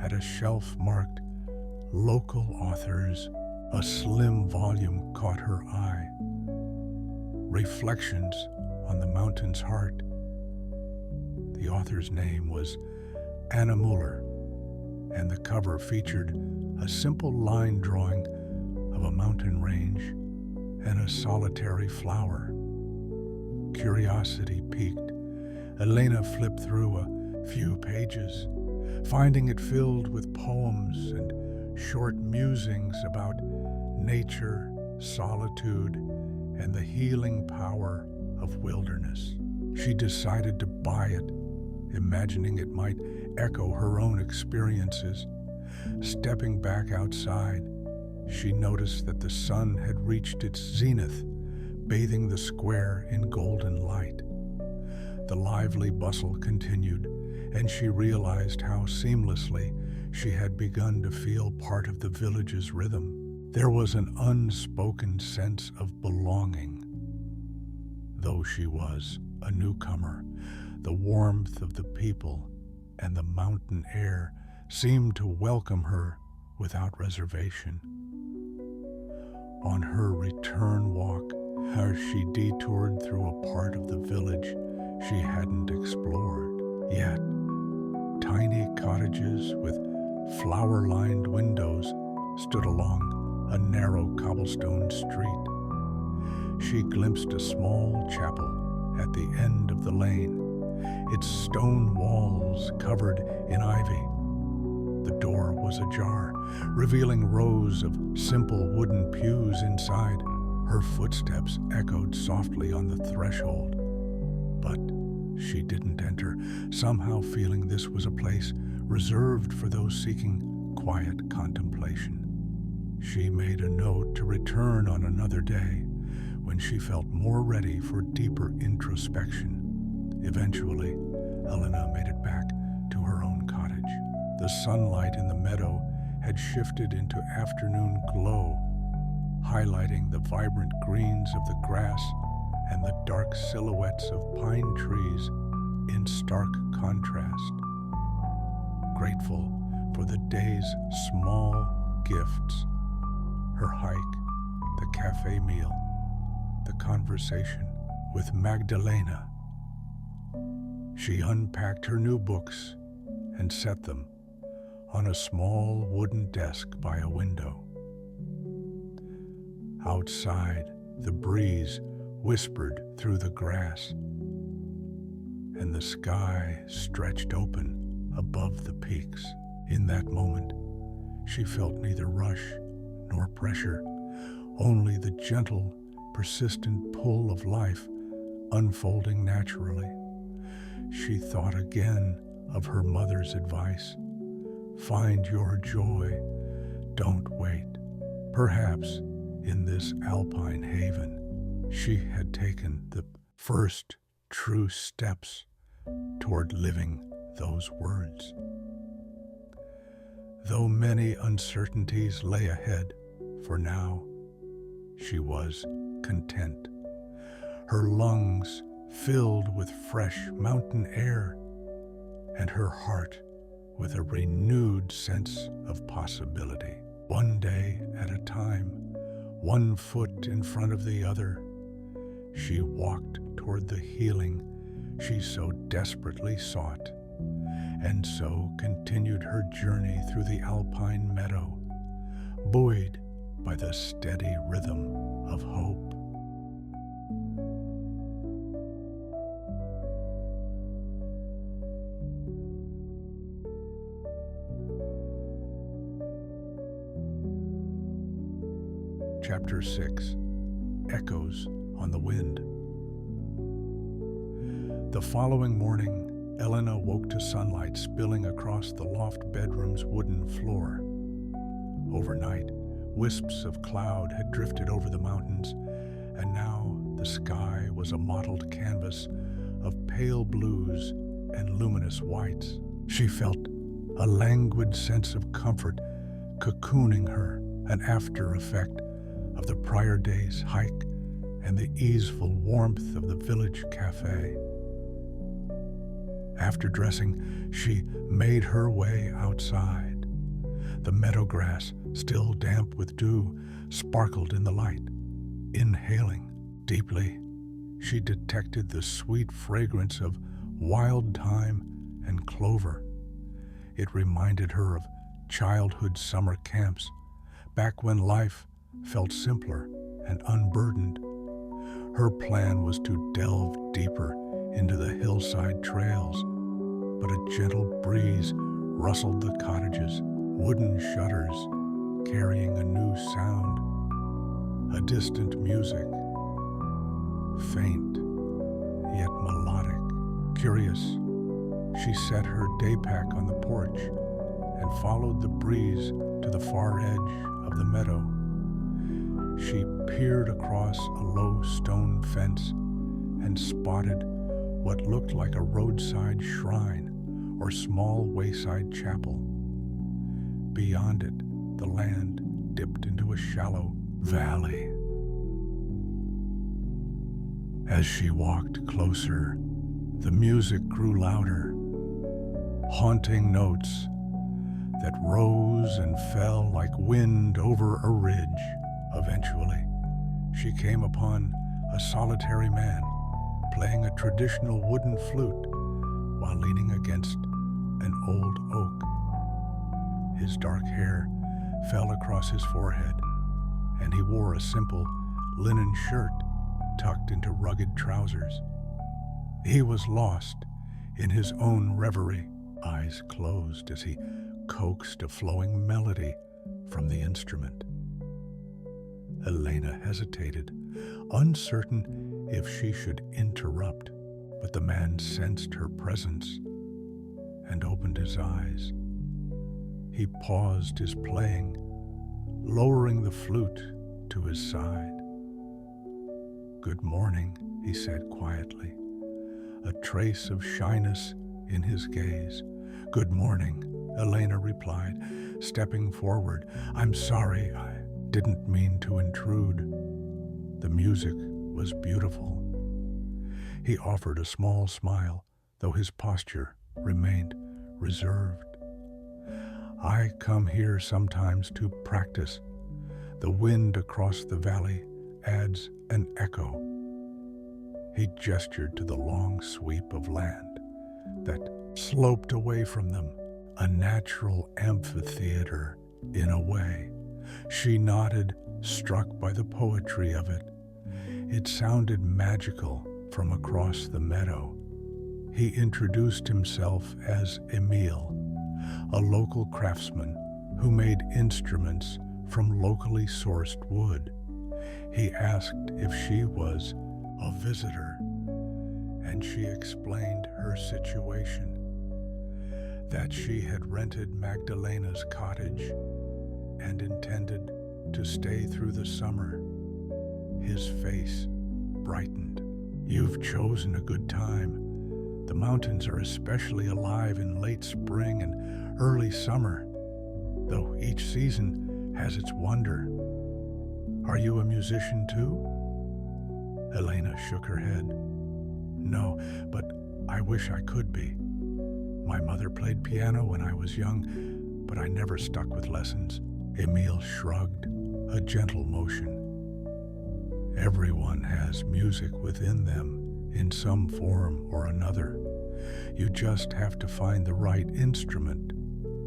at a shelf marked Local Authors. A slim volume caught her eye. Reflections on the Mountain's Heart. The author's name was Anna Muller, and the cover featured a simple line drawing of a mountain range and a solitary flower. Curiosity piqued. Elena flipped through a few pages, finding it filled with poems and short musings about nature, solitude, and the healing power of wilderness. She decided to buy it, imagining it might echo her own experiences. Stepping back outside, she noticed that the sun had reached its zenith, bathing the square in golden light. The lively bustle continued, and she realized how seamlessly she had begun to feel part of the village's rhythm. There was an unspoken sense of belonging. Though she was a newcomer, the warmth of the people and the mountain air seemed to welcome her without reservation. On her return walk, as she detoured through a part of the village she hadn't explored yet, tiny cottages with flower-lined windows stood along a narrow cobblestone street. She glimpsed a small chapel at the end of the lane, its stone walls covered in ivy. The door was ajar, revealing rows of simple wooden pews inside. Her footsteps echoed softly on the threshold, but she didn't enter, somehow feeling this was a place reserved for those seeking quiet contemplation. She made a note to return on another day when she felt more ready for deeper introspection. Eventually, Elena made it back to her own cottage. The sunlight in the meadow had shifted into afternoon glow, highlighting the vibrant greens of the grass and the dark silhouettes of pine trees in stark contrast. Grateful for the day's small gifts, her hike, the cafe meal, the conversation with Magdalena, she unpacked her new books and set them on a small wooden desk by a window. Outside, the breeze whispered through the grass, and the sky stretched open above the peaks. In that moment, she felt neither rush nor pressure, only the gentle, persistent pull of life unfolding naturally. She thought again of her mother's advice: find your joy, don't wait. Perhaps in this alpine haven, she had taken the first true steps toward living those words. Though many uncertainties lay ahead, for now, she was content. Her lungs filled with fresh mountain air, and her heart with a renewed sense of possibility. One day at a time, one foot in front of the other, she walked toward the healing she so desperately sought, and so continued her journey through the alpine meadow, buoyed by the steady rhythm of hope. Chapter 6. Echoes on the Wind. The following morning, Elena woke to sunlight spilling across the loft bedroom's wooden floor. Overnight, wisps of cloud had drifted over the mountains, and now the sky was a mottled canvas of pale blues and luminous whites. She felt a languid sense of comfort cocooning her, an after effect of the prior day's hike and the easeful warmth of the village cafe. After dressing, she made her way outside. The meadow grass, still damp with dew, sparkled in the light. Inhaling deeply, she detected the sweet fragrance of wild thyme and clover. It reminded her of childhood summer camps, back when life felt simpler and unburdened. Her plan was to delve deeper into the hillside trails, but a gentle breeze rustled the cottages, wooden shutters carrying a new sound, a distant music, faint yet melodic. Curious, she set her day pack on the porch and followed the breeze to the far edge of the meadow. She peered across a low stone fence and spotted what looked like a roadside shrine or small wayside chapel. Beyond it, the land dipped into a shallow valley. As she walked closer, the music grew louder, haunting notes that rose and fell like wind over a ridge. Eventually, she came upon a solitary man playing a traditional wooden flute while leaning against an old oak. His dark hair fell across his forehead, and he wore a simple linen shirt tucked into rugged trousers. He was lost in his own reverie, eyes closed as he coaxed a flowing melody from the instrument. Elena hesitated, uncertain if she should interrupt, but the man sensed her presence and opened his eyes. He paused his playing, lowering the flute to his side. "Good morning," he said quietly, a trace of shyness in his gaze. "Good morning," Elena replied, stepping forward. "I'm sorry, I didn't mean to intrude." The music was beautiful. He offered a small smile, though his posture remained reserved. "I come here sometimes to practice. The wind across the valley adds an echo." He gestured to the long sweep of land that sloped away from them, a natural amphitheater in a way. She nodded, struck by the poetry of it. It sounded magical from across the meadow. He introduced himself as Emile, a local craftsman who made instruments from locally sourced wood. He asked if she was a visitor, and she explained her situation, that she had rented Magdalena's cottage and intended to stay through the summer. His face brightened. "You've chosen a good time. The mountains are especially alive in late spring and early summer, though each season has its wonder. Are you a musician too?" Elena shook her head. "No, but I wish I could be. My mother played piano when I was young, but I never stuck with lessons." Emile shrugged, a gentle motion. "Everyone has music within them in some form or another. You just have to find the right instrument,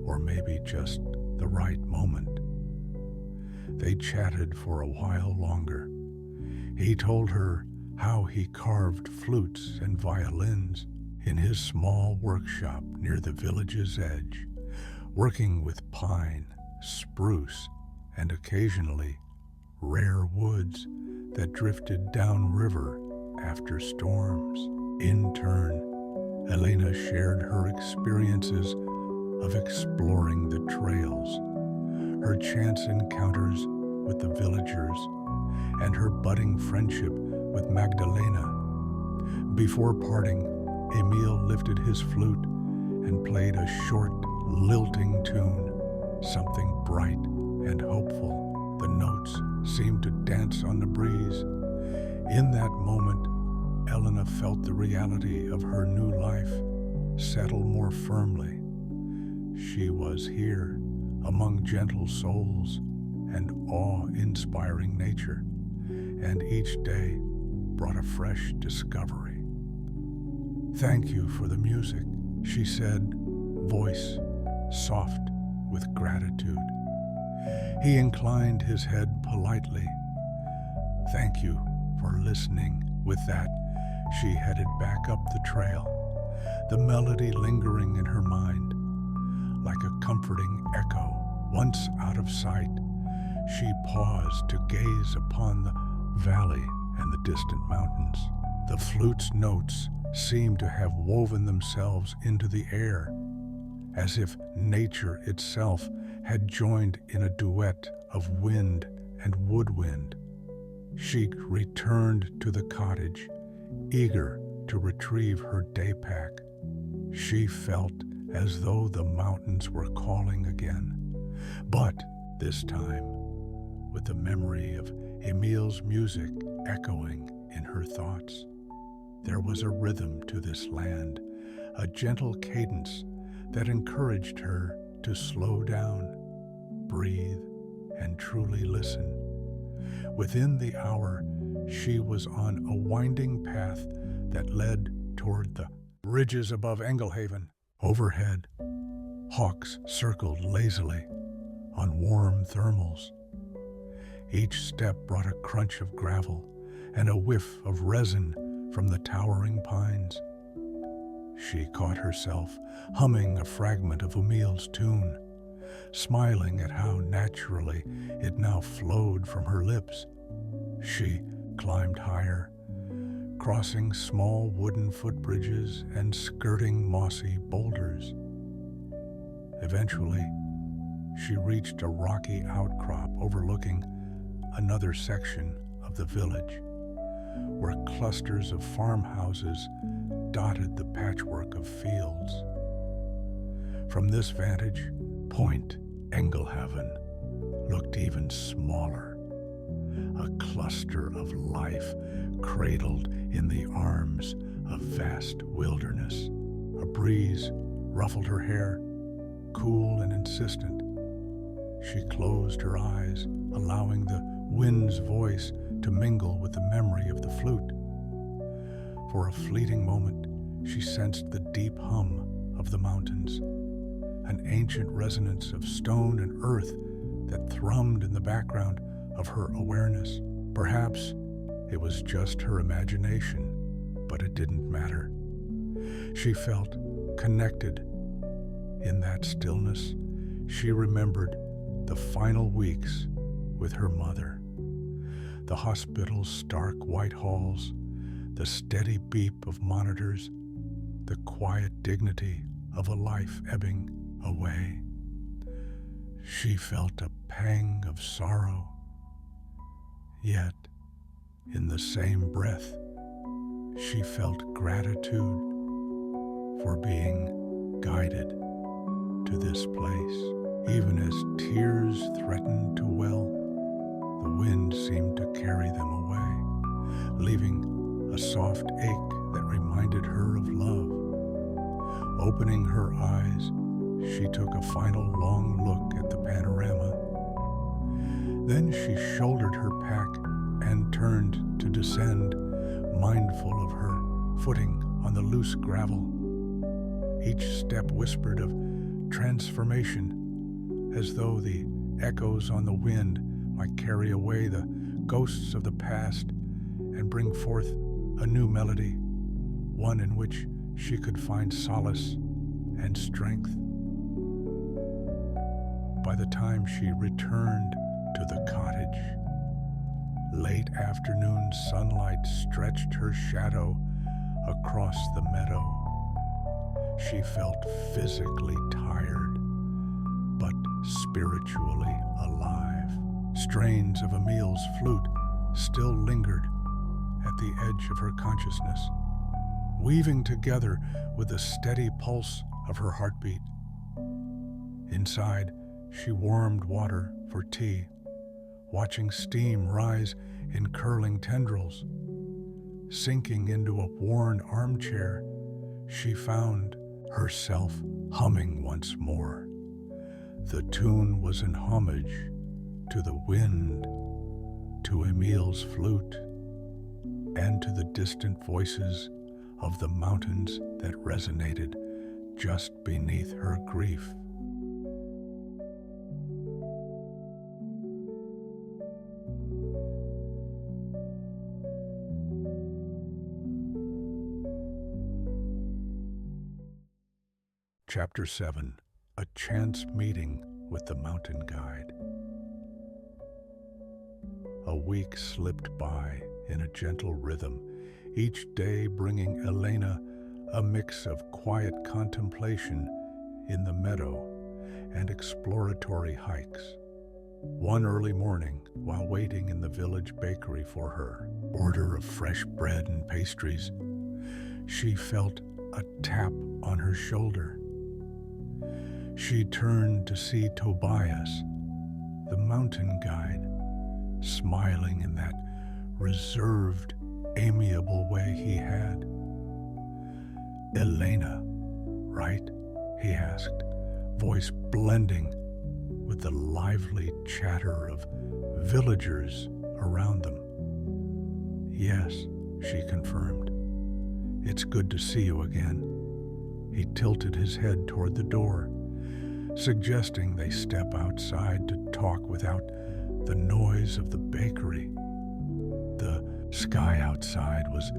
or maybe just the right moment." They chatted for a while longer. He told her how he carved flutes and violins in his small workshop near the village's edge, working with pine, spruce, and occasionally rare woods that drifted downriver after storms. In turn, Elena shared her experiences of exploring the trails, her chance encounters with the villagers, and her budding friendship with Magdalena. Before parting, Emile lifted his flute and played a short, lilting tune, something bright and hopeful. The notes seemed to dance on the breeze. In that moment, Elena felt the reality of her new life, settle more firmly. She was here, among gentle souls and awe-inspiring nature, and each day brought a fresh discovery. "Thank you for the music," she said, voice soft with gratitude. He inclined his head politely. "Thank you for listening." With that, she headed back up the trail, the melody lingering in her mind. Like a comforting echo, once out of sight, she paused to gaze upon the valley and the distant mountains. The flute's notes seemed to have woven themselves into the air, as if nature itself had joined in a duet of wind and woodwind. She returned to the cottage, eager to retrieve her day pack. She felt as though the mountains were calling again, but this time with the memory of Emil's music echoing in her thoughts. There was a rhythm to this land, a gentle cadence that encouraged her to slow down, breathe, and truly listen. Within the hour, she was on a winding path that led toward the ridges above Engelhaven. Overhead, hawks circled lazily on warm thermals. Each step brought a crunch of gravel and a whiff of resin from the towering pines. She caught herself humming a fragment of Emil's tune, smiling at how naturally it now flowed from her lips. She climbed higher, crossing small wooden footbridges and skirting mossy boulders. Eventually, she reached a rocky outcrop overlooking another section of the village, where clusters of farmhouses dotted the patchwork of fields. From this vantage point, Engelhaven looked even smaller, a cluster of life cradled in the arms of vast wilderness. A breeze ruffled her hair, cool and insistent. She closed her eyes, allowing the wind's voice to mingle with the memory of the flute. For a fleeting moment, she sensed the deep hum of the mountains, an ancient resonance of stone and earth that thrummed in the background of her awareness. Perhaps it was just her imagination, but it didn't matter. She felt connected. In that stillness, she remembered the final weeks with her mother. The hospital's stark white halls, the steady beep of monitors, the quiet dignity of a life ebbing away. She felt a pang of sorrow, yet in the same breath, she felt gratitude for being guided to this place. Even as tears threatened to well, the wind seemed to carry them away, leaving a soft ache that reminded her of love. Opening her eyes, she took a final long look at the panorama. Then she shouldered her pack and turned to descend, mindful of her footing on the loose gravel. Each step whispered of transformation, as though the echoes on the wind might carry away the ghosts of the past and bring forth a new melody, one in which she could find solace and strength. By the time she returned to the cottage, late afternoon sunlight stretched her shadow across the meadow. She felt physically tired, but spiritually alive. Strains of Emil's flute still lingered at the edge of her consciousness, weaving together with the steady pulse of her heartbeat. Inside, she warmed water for tea, watching steam rise in curling tendrils. Sinking into a worn armchair, she found herself humming once more. The tune was an homage to the wind, to Emile's flute, and to the distant voices of the mountains that resonated just beneath her grief. Chapter 7. A Chance Meeting with the Mountain Guide. A week slipped by in a gentle rhythm, each day bringing Elena a mix of quiet contemplation in the meadow and exploratory hikes. One early morning, while waiting in the village bakery for her order of fresh bread and pastries, she felt a tap on her shoulder. She turned to see Tobias, the mountain guide, smiling in that reserved, amiable way he had. "Elena, right?" he asked, voice blending with the lively chatter of villagers around them. "Yes," she confirmed. "It's good to see you again." He tilted his head toward the door, suggesting they step outside to talk without the noise of the bakery. The sky outside was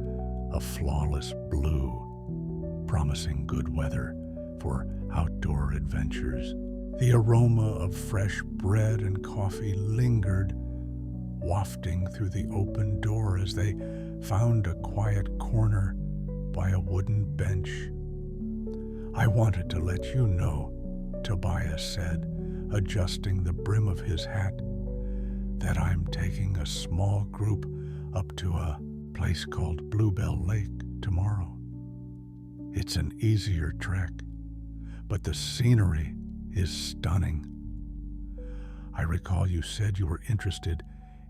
a flawless blue, promising good weather for outdoor adventures. The aroma of fresh bread and coffee lingered, wafting through the open door as they found a quiet corner by a wooden bench. "I wanted to let you know," Tobias said, adjusting the brim of his hat, "that I'm taking a small group up to a place called Bluebell Lake tomorrow. It's an easier trek, but the scenery is stunning. I recall you said you were interested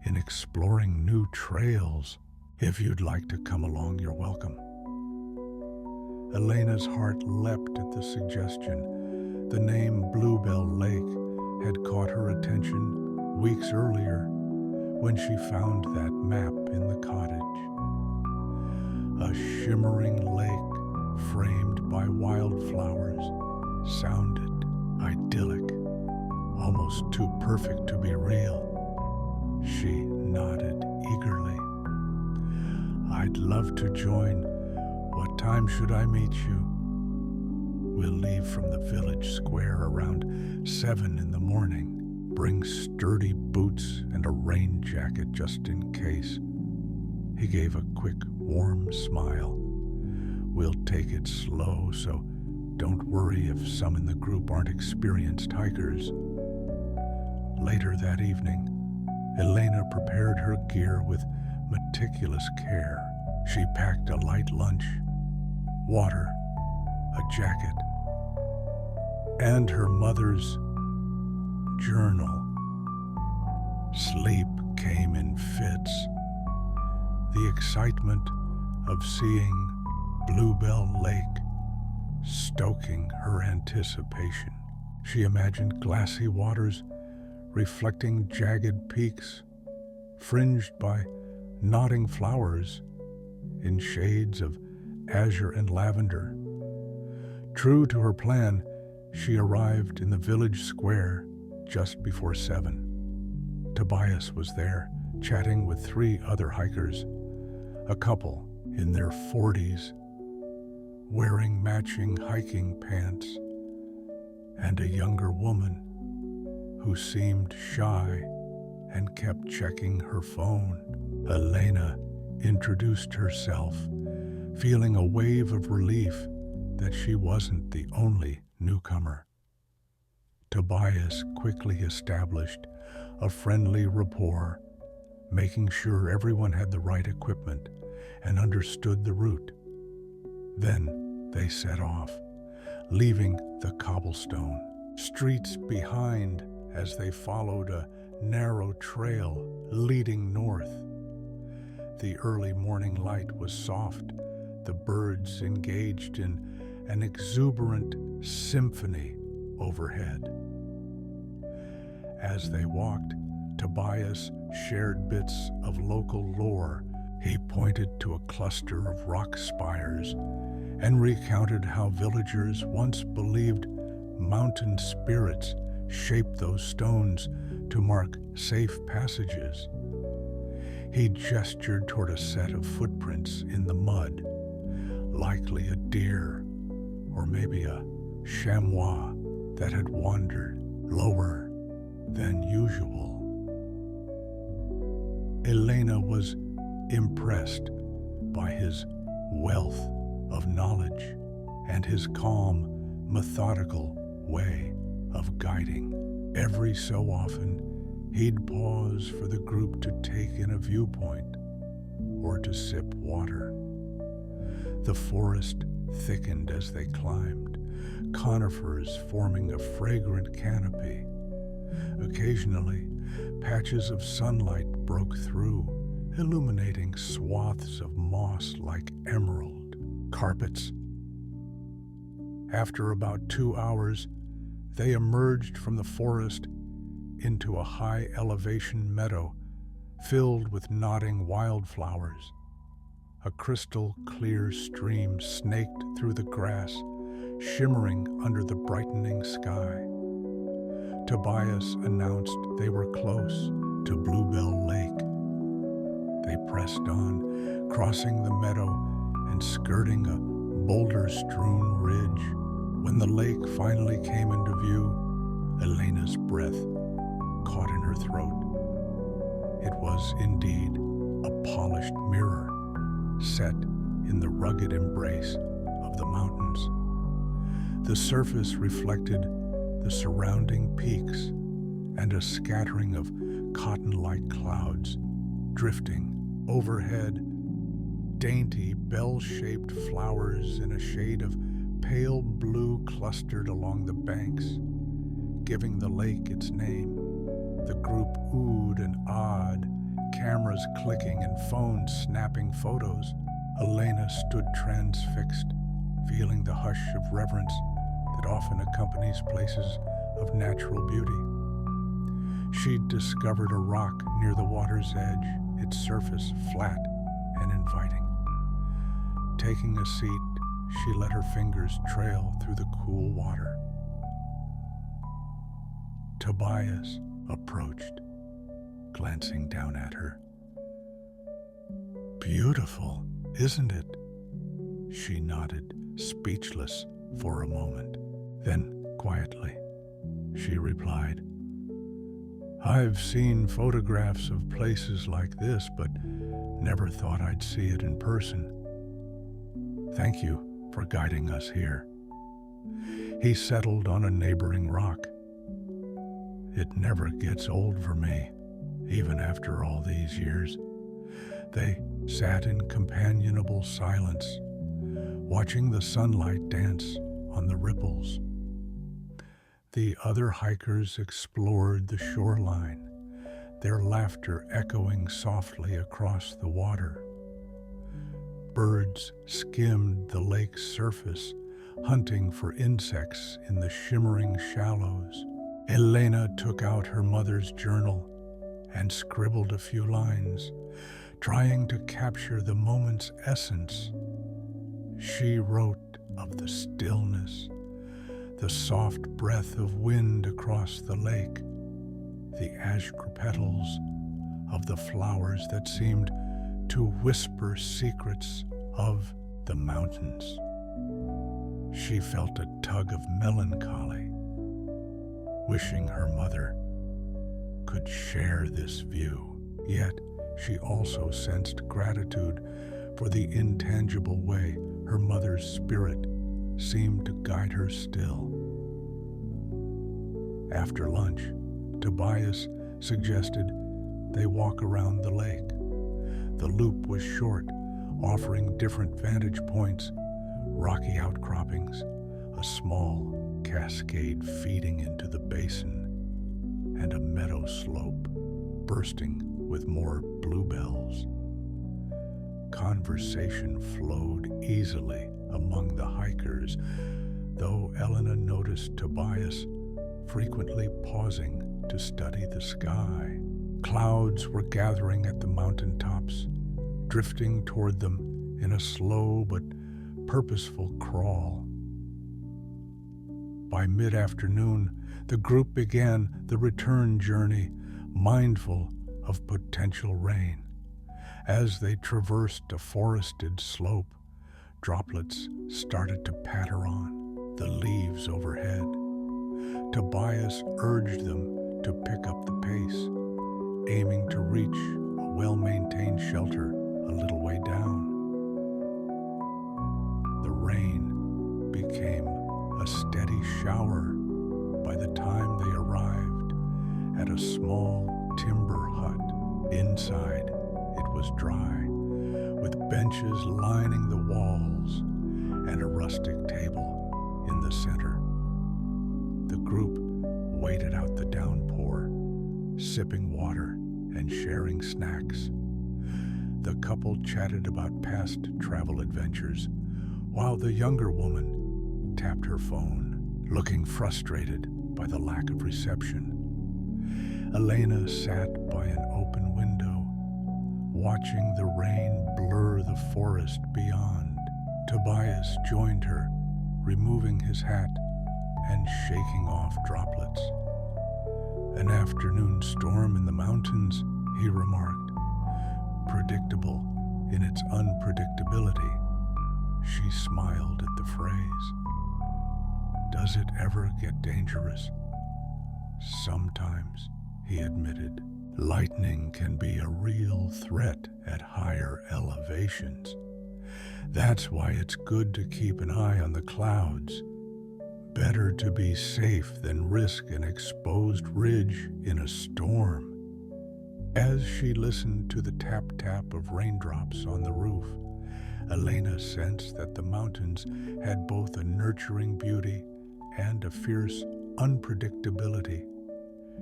in exploring new trails. If you'd like to come along, you're welcome." Elena's heart leapt at the suggestion. The name Bluebell Lake had caught her attention weeks earlier when she found that map in the cottage. A shimmering lake framed by wildflowers sounded idyllic, almost too perfect to be real. She nodded eagerly. "I'd love to join. What time should I meet you?" "We'll leave from the village square around 7 in the morning. Bring sturdy boots and a rain jacket just in case." He gave a quick, warm smile. "We'll take it slow, so don't worry if some in the group aren't experienced hikers." Later that evening, Elena prepared her gear with meticulous care. She packed a light lunch, water, a jacket, and her mother's journal. Sleep came in fits. The excitement of seeing Bluebell Lake stoking her anticipation. She imagined glassy waters reflecting jagged peaks, fringed by nodding flowers in shades of azure and lavender. True to her plan, she arrived in the village square just before 7. Tobias was there, chatting with 3 other hikers, a couple in their 40s, wearing matching hiking pants, and a younger woman who seemed shy and kept checking her phone. Elena introduced herself, feeling a wave of relief that she wasn't the only newcomer. Tobias quickly established a friendly rapport, making sure everyone had the right equipment and understood the route. Then they set off, leaving the cobblestone streets behind as they followed a narrow trail leading north. The early morning light was soft, the birds engaged in an exuberant symphony overhead. As they walked, Tobias shared bits of local lore. He pointed to a cluster of rock spires and recounted how villagers once believed mountain spirits shaped those stones to mark safe passages. He gestured toward a set of footprints in the mud, likely a deer or maybe a chamois that had wandered lower than usual. Elena was impressed by his wealth of knowledge and his calm, methodical way of guiding. Every so often, he'd pause for the group to take in a viewpoint or to sip water. The forest thickened as they climbed, conifers forming a fragrant canopy. Occasionally, patches of sunlight broke through, illuminating swaths of moss like emerald carpets. After about 2 hours, they emerged from the forest into a high-elevation meadow filled with nodding wildflowers. A crystal-clear stream snaked through the grass, shimmering under the brightening sky. Tobias announced they were close to Bluebell Lake. They pressed on, crossing the meadow and skirting a boulder-strewn ridge. When the lake finally came into view, Elena's breath caught in her throat. It was indeed a polished mirror set in the rugged embrace of the mountains. The surface reflected the surrounding peaks and a scattering of cotton-like clouds drifting overhead. Dainty, bell-shaped flowers in a shade of pale blue clustered along the banks, giving the lake its name. The group oohed and awed, cameras clicking and phones snapping photos. Elena stood transfixed, feeling the hush of reverence that often accompanies places of natural beauty. She'd discovered a rock near the water's edge, its surface flat and inviting. Taking a seat, she let her fingers trail through the cool water. Tobias approached, glancing down at her. "Beautiful, isn't it?" She nodded, speechless for a moment. Then, quietly, she replied, "I've seen photographs of places like this, but never thought I'd see it in person. Thank you for guiding us here." He settled on a neighboring rock. "It never gets old for me, even after all these years." They sat in companionable silence, watching the sunlight dance on the ripples. The other hikers explored the shoreline, their laughter echoing softly across the water. Birds skimmed the lake's surface, hunting for insects in the shimmering shallows. Elena took out her mother's journal and scribbled a few lines, trying to capture the moment's essence. She wrote of the stillness, the soft breath of wind across the lake, the azure petals of the flowers that seemed to whisper secrets of the mountains. She felt a tug of melancholy, wishing her mother could share this view. Yet she also sensed gratitude for the intangible way her mother's spirit seemed to guide her still. After lunch, Tobias suggested they walk around the lake. The loop was short, offering different vantage points, rocky outcroppings, a small cascade feeding into the basin, and a meadow slope bursting with more bluebells. Conversation flowed easily among the hikers, though Elena noticed Tobias frequently pausing to study the sky. Clouds were gathering at the mountaintops, drifting toward them in a slow but purposeful crawl. By mid-afternoon, the group began the return journey, mindful of potential rain. As they traversed a forested slope, droplets started to patter on the leaves overhead. Tobias urged them to pick up the pace, aiming to reach a well-maintained shelter a little way down. The rain became a steady shower by the time they arrived at a small timber hut. Inside, it was dry, with benches lining the walls and a rustic table in the center. The group waited out the downpour, sipping water and sharing snacks. The couple chatted about past travel adventures, while the younger woman tapped her phone, looking frustrated by the lack of reception. Elena sat by an open window, watching the rain blur the forest beyond. Tobias joined her, removing his hat and shaking off droplets. An afternoon storm in the mountains, he remarked, predictable in its unpredictability. She smiled at the phrase. Does it ever get dangerous? Sometimes, he admitted. Lightning can be a real threat at higher elevations. That's why it's good to keep an eye on the clouds. Better to be safe than risk an exposed ridge in a storm. As she listened to the tap-tap of raindrops on the roof, Elena sensed that the mountains had both a nurturing beauty and a fierce unpredictability.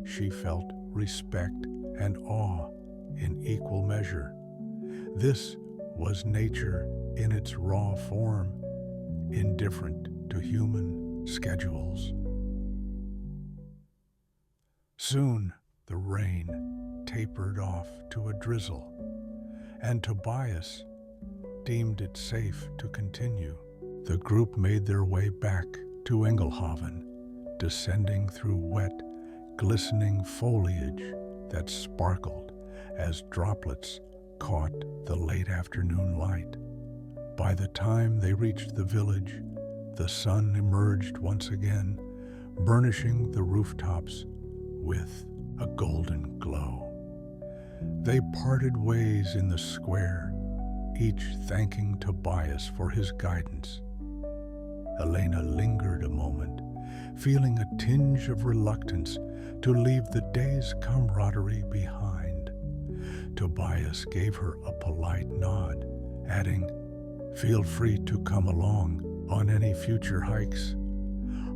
She felt respect and awe in equal measure. This was nature in its raw form, indifferent to human schedules. Soon the rain tapered off to a drizzle, and Tobias deemed it safe to continue. The group made their way back to Engelhoven, descending through wet, glistening foliage that sparkled as droplets caught the late afternoon light. By the time they reached the village, the sun emerged once again, burnishing the rooftops with a golden glow. They parted ways in the square, each thanking Tobias for his guidance. Elena lingered a moment, feeling a tinge of reluctance to leave the day's camaraderie behind. Tobias gave her a polite nod, adding, "Feel free to come along on any future hikes.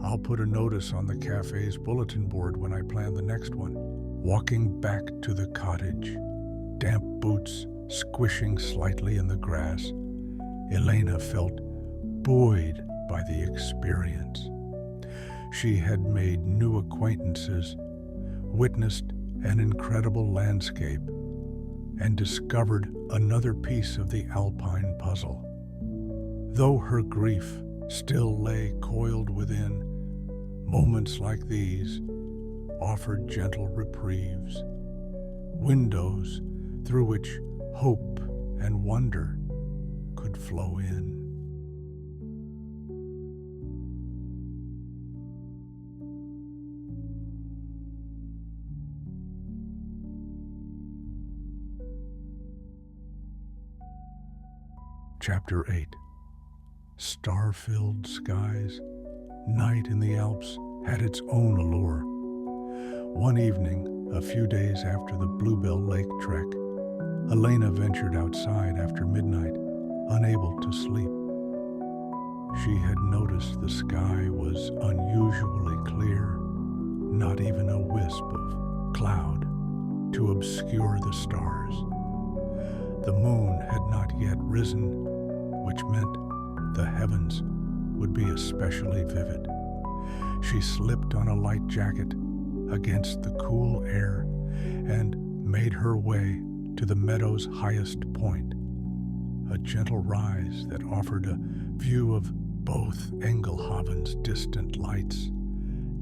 I'll put a notice on the cafe's bulletin board when I plan the next one." Walking back to the cottage, damp boots squishing slightly in the grass, Elena felt buoyed by the experience. She had made new acquaintances, witnessed an incredible landscape, and discovered another piece of the Alpine puzzle. Though her grief still lay coiled within, moments like these offered gentle reprieves, windows through which hope and wonder could flow in. Chapter 8. Star-filled skies. Night in the Alps had its own allure. One evening, a few days after the Bluebell Lake trek, Elena ventured outside after midnight, unable to sleep. She had noticed the sky was unusually clear, not even a wisp of cloud to obscure the stars. The moon had not yet risen, which meant the heavens would be especially vivid. She slipped on a light jacket against the cool air and made her way to the meadow's highest point, a gentle rise that offered a view of both Engelhaven's distant lights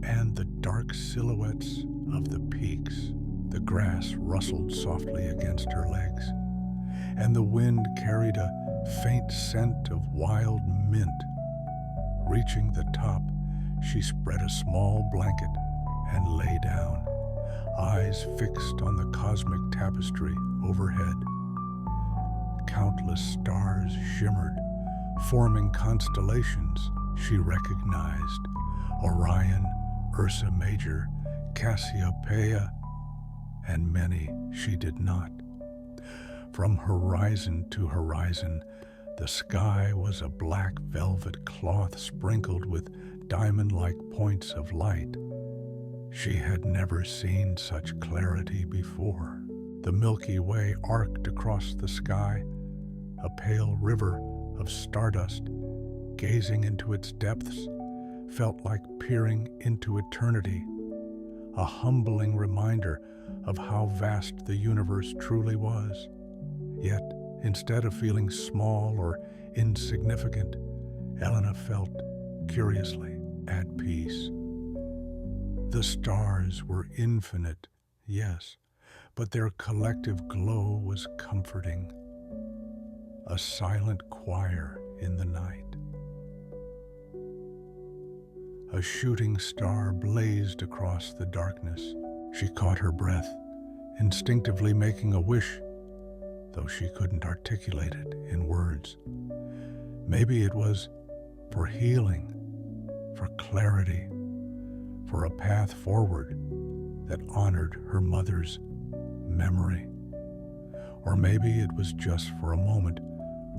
and the dark silhouettes of the peaks. The grass rustled softly against her legs, and the wind carried a faint scent of wild mint. Reaching the top, she spread a small blanket and lay down, eyes fixed on the cosmic tapestry overhead. Countless stars shimmered, forming constellations she recognized: Orion, Ursa Major, Cassiopeia, and many she did not. From horizon to horizon, the sky was a black velvet cloth sprinkled with diamond-like points of light. She had never seen such clarity before. The Milky Way arced across the sky, a pale river of stardust. Gazing into its depths felt like peering into eternity, a humbling reminder of how vast the universe truly was. Yet, instead of feeling small or insignificant, Elena felt curiously at peace. The stars were infinite, yes, but their collective glow was comforting, a silent choir in the night. A shooting star blazed across the darkness. She caught her breath, instinctively making a wish, though she couldn't articulate it in words. Maybe it was for healing, for clarity, for a path forward that honored her mother's memory. Or maybe it was just for a moment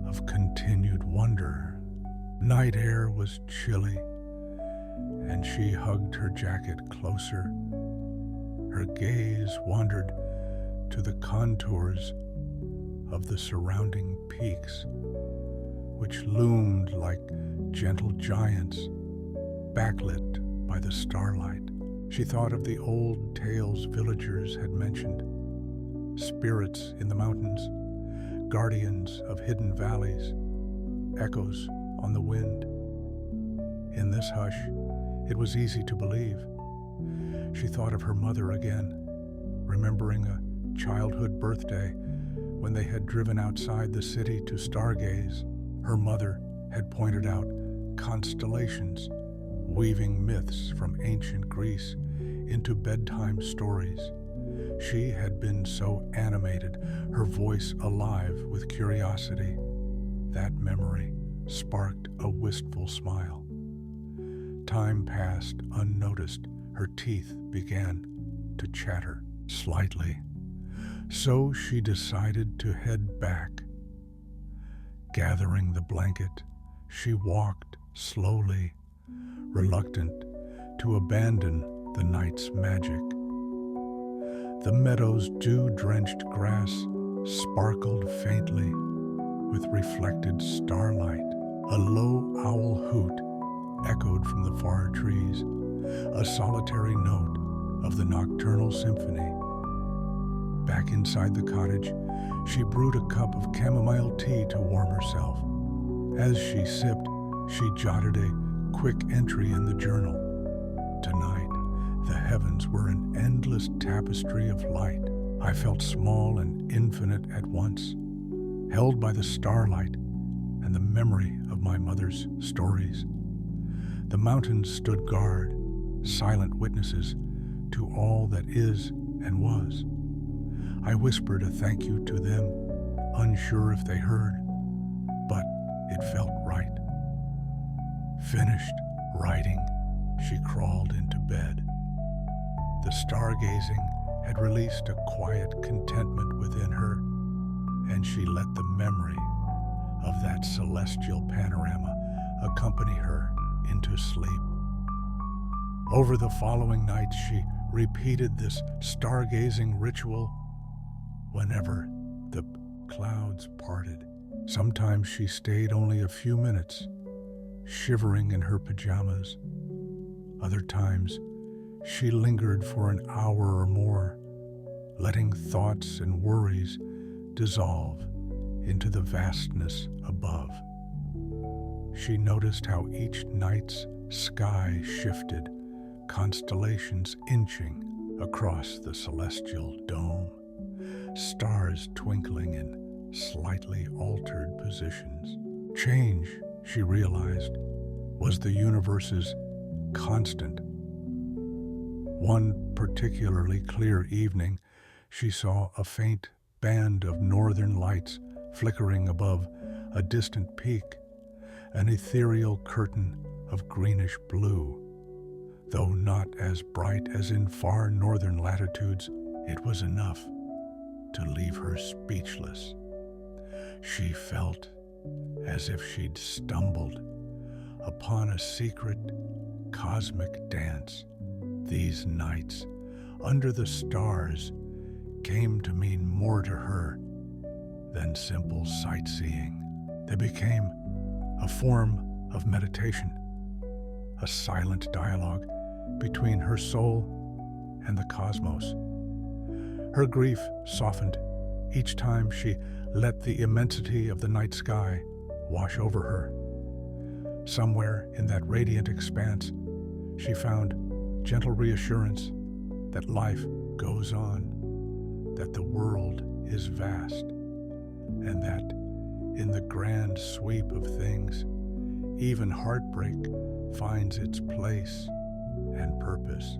of continued wonder. Night air was chilly, and she hugged her jacket closer. Her gaze wandered to the contours of the surrounding peaks, which loomed like gentle giants, backlit by the starlight. She thought of the old tales villagers had mentioned: spirits in the mountains, guardians of hidden valleys, echoes on the wind. In this hush, it was easy to believe. She thought of her mother again, remembering a childhood birthday when they had driven outside the city to stargaze. Her mother had pointed out constellations, weaving myths from ancient Greece into bedtime stories. She had been so animated, her voice alive with curiosity. That memory sparked a wistful smile. Time passed unnoticed. Her teeth began to chatter slightly. So she decided to head back. Gathering the blanket, she walked slowly, reluctant to abandon the night's magic. The meadow's dew-drenched grass sparkled faintly with reflected starlight. A low owl hoot echoed from the far trees, a solitary note of the nocturnal symphony. Back inside the cottage, she brewed a cup of chamomile tea to warm herself. As she sipped, she jotted a quick entry in the journal. Tonight, the heavens were an endless tapestry of light. I felt small and infinite at once, held by the starlight and the memory of my mother's stories. The mountains stood guard, silent witnesses to all that is and was. I whispered a thank you to them, unsure if they heard, but it felt right. Finished writing, she crawled into bed. The stargazing had released a quiet contentment within her, and she let the memory of that celestial panorama accompany her into sleep. Over the following nights, she repeated this stargazing ritual whenever the clouds parted. Sometimes she stayed only a few minutes, shivering in her pajamas. Other times, she lingered for an hour or more, letting thoughts and worries dissolve into the vastness above. She noticed how each night's sky shifted, constellations inching across the celestial dome, stars twinkling in slightly altered positions. Change, she realized, was the universe's constant. One particularly clear evening, she saw a faint band of northern lights flickering above a distant peak, an ethereal curtain of greenish blue. Though not as bright as in far northern latitudes, it was enough to leave her speechless. She felt as if she'd stumbled upon a secret cosmic dance. These nights under the stars came to mean more to her than simple sightseeing. They became a form of meditation, a silent dialogue between her soul and the cosmos. Her grief softened each time she let the immensity of the night sky wash over her. Somewhere in that radiant expanse, she found gentle reassurance that life goes on, that the world is vast, and that in the grand sweep of things, even heartbreak finds its place and purpose.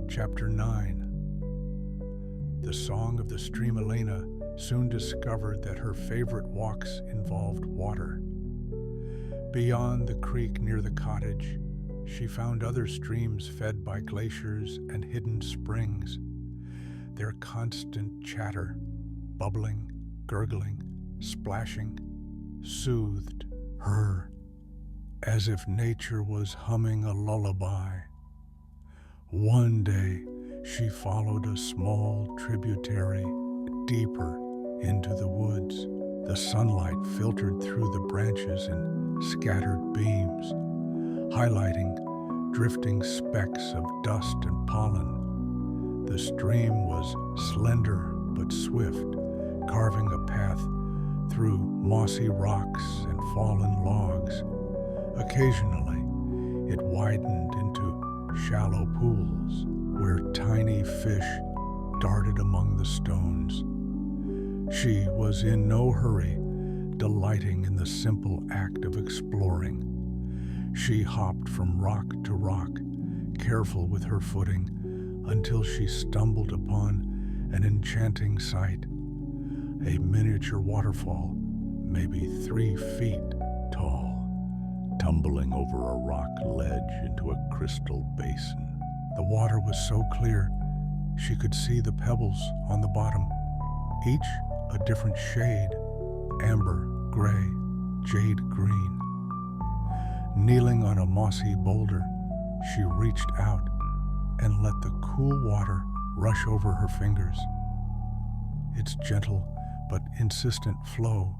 Chapter 9. The song of the stream Elena soon discovered that her favorite walks involved water. Beyond the creek near the cottage, she found other streams fed by glaciers and hidden springs. Their constant chatter, bubbling, gurgling, splashing, soothed her as if nature was humming a lullaby. One day, she followed a small tributary deeper into the woods. The sunlight filtered through the branches in scattered beams, highlighting drifting specks of dust and pollen. The stream was slender but swift, carving a path through mossy rocks and fallen logs. Occasionally, it widened into shallow pools where tiny fish darted among the stones. She was in no hurry, delighting in the simple act of exploring. She hopped from rock to rock, careful with her footing, until she stumbled upon an enchanting sight, a miniature waterfall, maybe 3 feet tall, tumbling over a rock ledge into a crystal basin. The water was so clear, she could see the pebbles on the bottom, each a different shade, amber, gray, jade green. Kneeling on a mossy boulder, she reached out and let the cool water rush over her fingers. Its gentle but insistent flow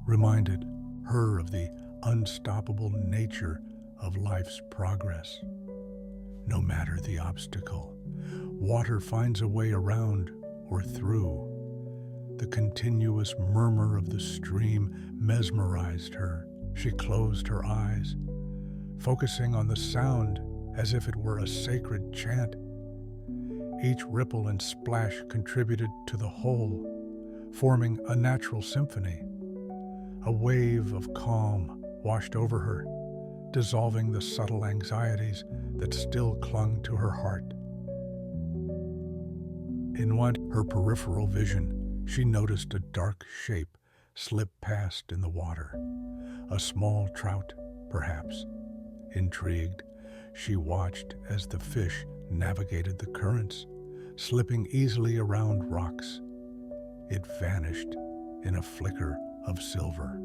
reminded her of the unstoppable nature of life's progress. No matter the obstacle, water finds a way around or through. The continuous murmur of the stream mesmerized her. She closed her eyes, focusing on the sound as if it were a sacred chant. Each ripple and splash contributed to the whole, forming a natural symphony. A wave of calm washed over her, dissolving the subtle anxieties that still clung to her heart. In her peripheral vision, she noticed a dark shape slip past in the water. A small trout, perhaps. Intrigued, she watched as the fish navigated the currents, slipping easily around rocks. It vanished in a flicker of silver.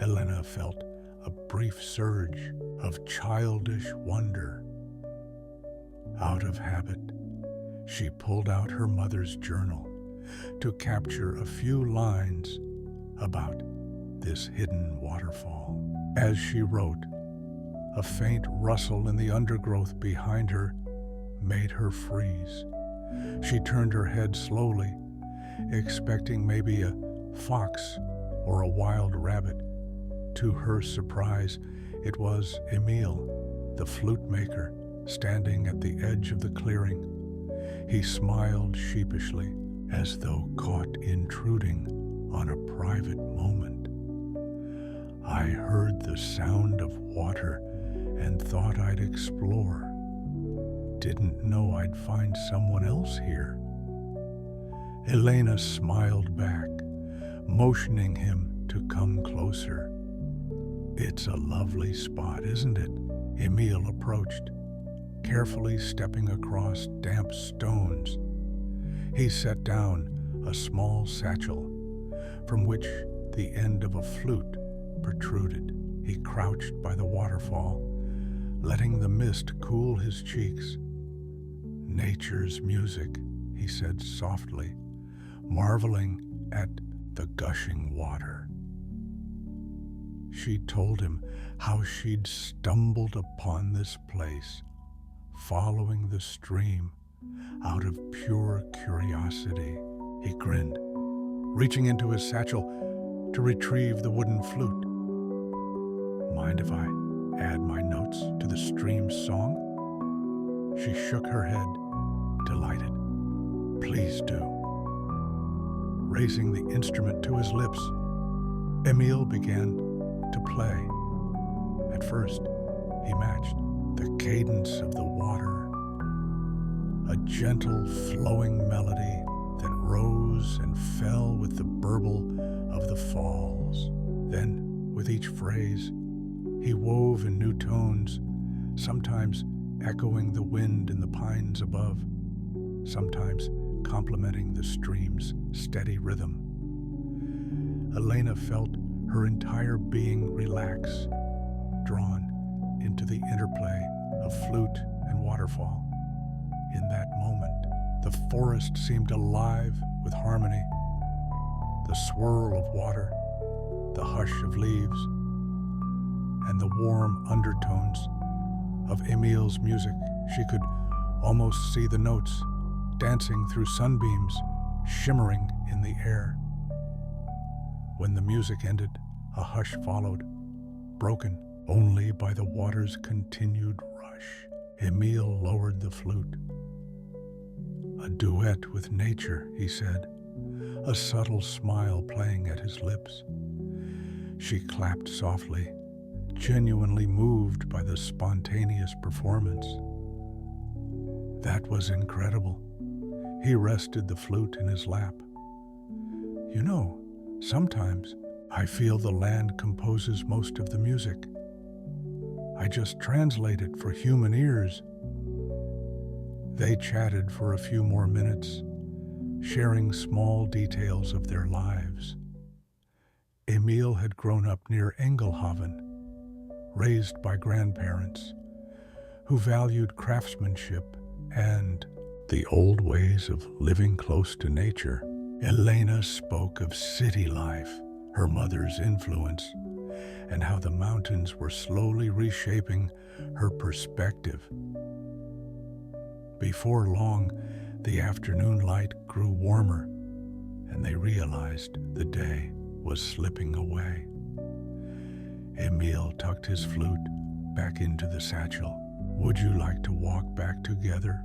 Elena felt a brief surge of childish wonder. Out of habit, she pulled out her mother's journal to capture a few lines about this hidden waterfall. As she wrote, a faint rustle in the undergrowth behind her made her freeze. She turned her head slowly, expecting maybe a fox or a wild rabbit. To her surprise, it was Emile, the flute maker, standing at the edge of the clearing. He smiled sheepishly, as though caught intruding on a private moment. I heard the sound of water and thought I'd explore. Didn't know I'd find someone else here. Elena smiled back, motioning him to come closer. It's a lovely spot, isn't it? Emile approached, carefully stepping across damp stones. He set down a small satchel, from which the end of a flute protruded. He crouched by the waterfall, letting the mist cool his cheeks. Nature's music, he said softly, marveling at the gushing water. She told him how she'd stumbled upon this place, following the stream out of pure curiosity. He grinned, reaching into his satchel to retrieve the wooden flute. Mind if I add my notes to the stream's song? She shook her head, delighted. Please do. Raising the instrument to his lips, Emile began to play. At first, he matched the cadence of the water, a gentle flowing melody that rose and fell with the burble of the falls. Then, with each phrase, he wove in new tones, sometimes echoing the wind in the pines above, sometimes complementing the stream's steady rhythm. Elena felt her entire being relax, drawn into the interplay of flute and waterfall. In that moment, the forest seemed alive with harmony. The swirl of water, the hush of leaves, and the warm undertones of Emile's music. She could almost see the notes dancing through sunbeams, shimmering in the air. When the music ended, a hush followed, broken only by the water's continued rush. Emile lowered the flute. A duet with nature, he said, a subtle smile playing at his lips. She clapped softly, genuinely moved by the spontaneous performance. That was incredible. He rested the flute in his lap. You know, sometimes I feel the land composes most of the music. I just translate it for human ears. They chatted for a few more minutes, sharing small details of their lives. Emile had grown up near Engelhoven, raised by grandparents who valued craftsmanship and the old ways of living close to nature. Elena spoke of city life, her mother's influence, and how the mountains were slowly reshaping her perspective. Before long, the afternoon light grew warmer, and they realized the day was slipping away. Emile tucked his flute back into the satchel. Would you like to walk back together?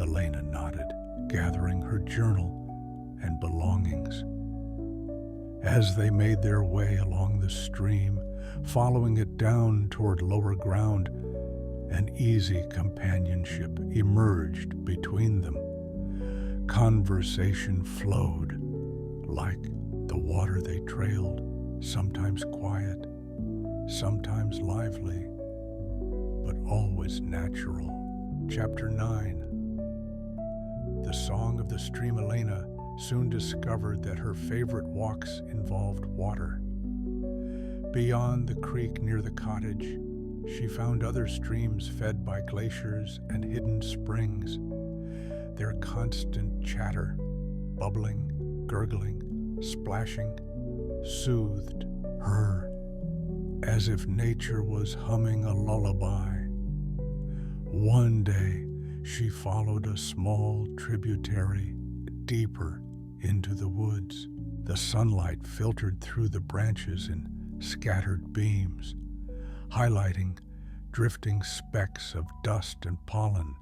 Elena nodded, gathering her journal and belongings. As they made their way along the stream, following it down toward lower ground, an easy companionship emerged between them. Conversation flowed like the water they trailed, sometimes quiet, sometimes lively, but always natural. Chapter 9. The song of the stream. Elena soon discovered that her favorite walks involved water. Beyond the creek near the cottage, she found other streams fed by glaciers and hidden springs. Their constant chatter, bubbling, gurgling, splashing, soothed her as if nature was humming a lullaby. One day, she followed a small tributary deeper into the woods. The sunlight filtered through the branches in scattered beams, highlighting drifting specks of dust and pollen.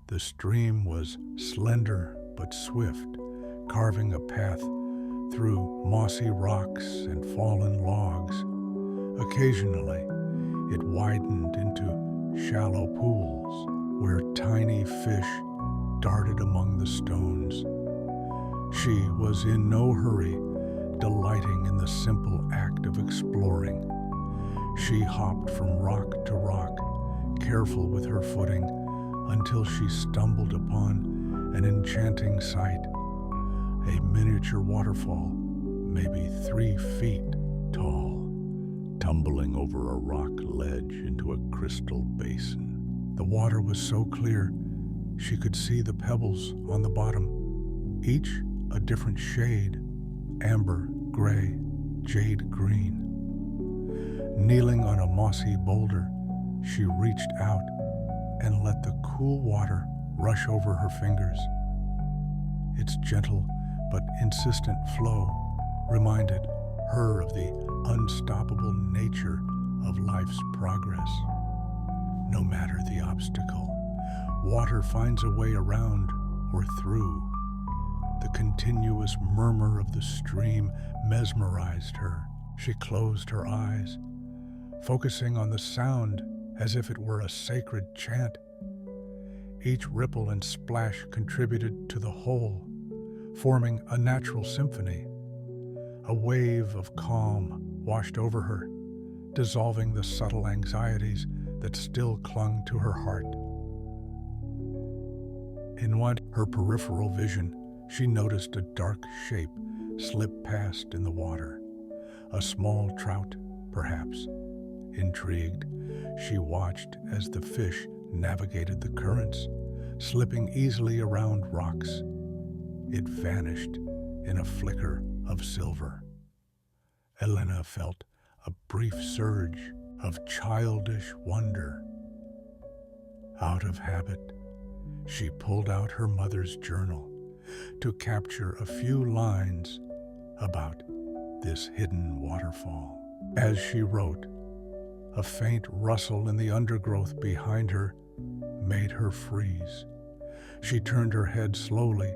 The stream was slender but swift, carving a path through mossy rocks and fallen logs. Occasionally, it widened into shallow pools where tiny fish darted among the stones. She was in no hurry, delighting in the simple act of exploring. She hopped from rock to rock, careful with her footing, until she stumbled upon an enchanting sight, a miniature waterfall, maybe 3 feet tall, tumbling over a rock ledge into a crystal basin. The water was so clear she could see the pebbles on the bottom, each a different shade: amber, gray, jade green. Kneeling on a mossy boulder, she reached out and let the cool water rush over her fingers. Its gentle but insistent flow reminded her of the unstoppable nature of life's progress. No matter the obstacle, water finds a way around or through. The continuous murmur of the stream mesmerized her. She closed her eyes, focusing on the sound as if it were a sacred chant. Each ripple and splash contributed to the whole, forming a natural symphony. A wave of calm washed over her, dissolving the subtle anxieties that still clung to her heart. In her peripheral vision, she noticed a dark shape slip past in the water. A small trout, perhaps. Intrigued, she watched as the fish navigated the currents, slipping easily around rocks. It vanished in a flicker of silver. Elena felt a brief surge of childish wonder. Out of habit, she pulled out her mother's journal to capture a few lines about this hidden waterfall. As she wrote, a faint rustle in the undergrowth behind her made her freeze. She turned her head slowly,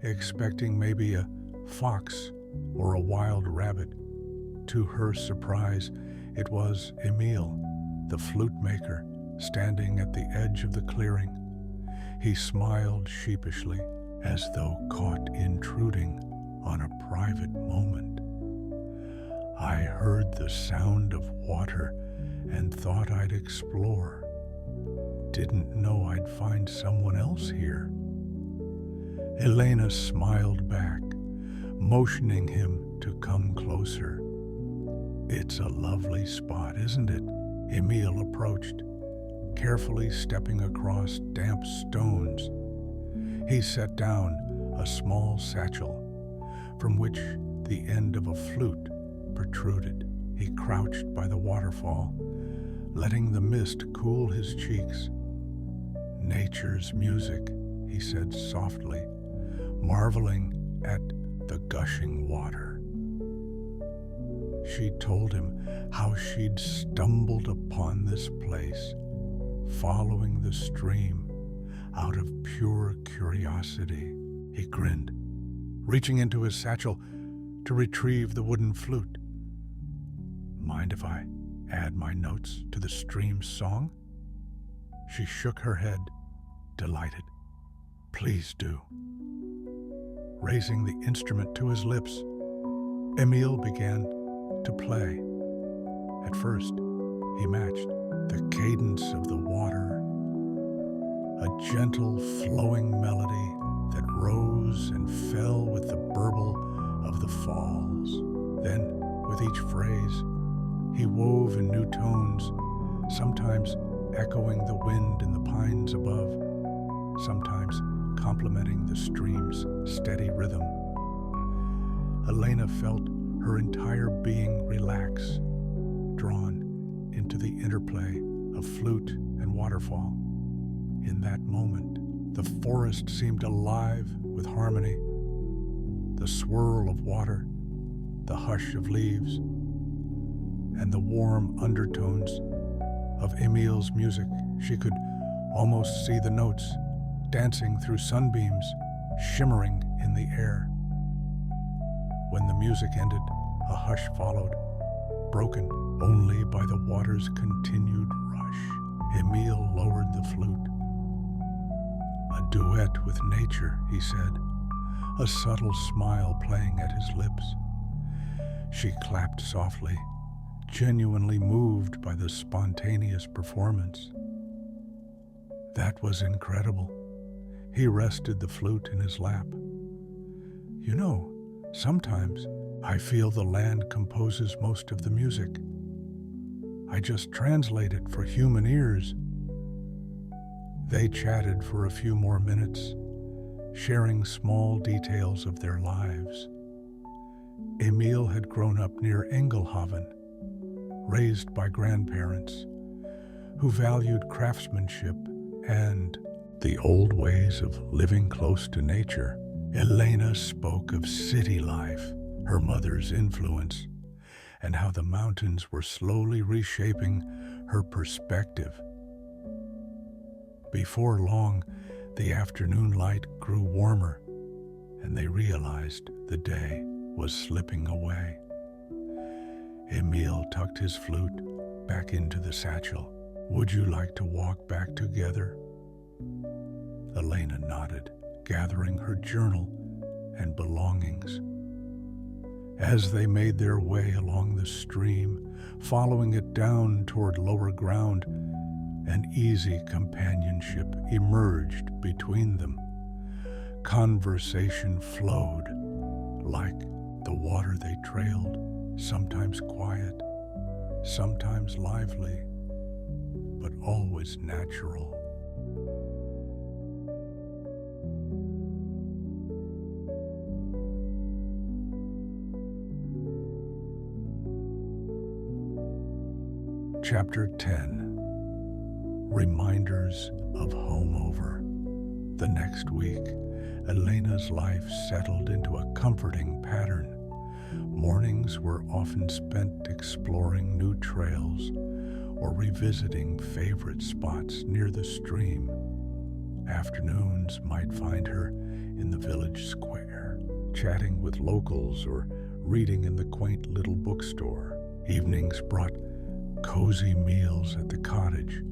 expecting maybe a fox or a wild rabbit. To her surprise, it was Emile, the flute maker, standing at the edge of the clearing. He smiled sheepishly, as though caught intruding on a private moment. I heard the sound of water and thought I'd explore. Didn't know I'd find someone else here. Elena smiled back, motioning him to come closer. It's a lovely spot, isn't it? Emile approached, carefully stepping across damp stones. He set down a small satchel, from which the end of a flute protruded. He crouched by the waterfall, letting the mist cool his cheeks. Nature's music, he said softly, marveling at the gushing water. She told him how she'd stumbled upon this place, following the stream out of pure curiosity. He grinned, reaching into his satchel to retrieve the wooden flute. Mind if I add my notes to the stream's song? She shook her head, delighted. Please do. Raising the instrument to his lips, Emile began to play. At first, he matched the cadence of the water, a gentle flowing melody that rose and fell with the burble of the falls. Then, with each phrase, He wove in new tones, sometimes echoing the wind in the pines above, sometimes complementing the stream's steady rhythm. Elena felt her entire being relax, drawn into the interplay of flute and waterfall. In that moment, the forest seemed alive with harmony. The swirl of water, the hush of leaves, and the warm undertones of Emil's music. She could almost see the notes dancing through sunbeams, shimmering in the air. When the music ended, a hush followed, broken only by the water's continued rush. Emil lowered the flute. "A duet with nature," he said, a subtle smile playing at his lips. She clapped softly, genuinely moved by the spontaneous performance. That was incredible. He rested the flute in his lap. "You know, sometimes I feel the land composes most of the music. I just translate it for human ears." They chatted for a few more minutes, sharing small details of their lives. Emil had grown up near Engelhoven, raised by grandparents who valued craftsmanship and the old ways of living close to nature. Elena spoke of city life, her mother's influence, and how the mountains were slowly reshaping her perspective. Before long, the afternoon light grew warmer, and they realized the day was slipping away. Emil tucked his flute back into the satchel. "Would you like to walk back together?" Elena nodded, gathering her journal and belongings. As they made their way along the stream, following it down toward lower ground, an easy companionship emerged between them. Conversation flowed like the water they trailed, sometimes quiet, sometimes lively, but always natural. Chapter 10. Reminders of Home Over. The next week, Elena's life settled into a comforting pattern. Mornings were often spent exploring new trails or revisiting favorite spots near the stream. Afternoons might find her in the village square, chatting with locals or reading in the quaint little bookstore. Evenings brought cozy meals at the cottage,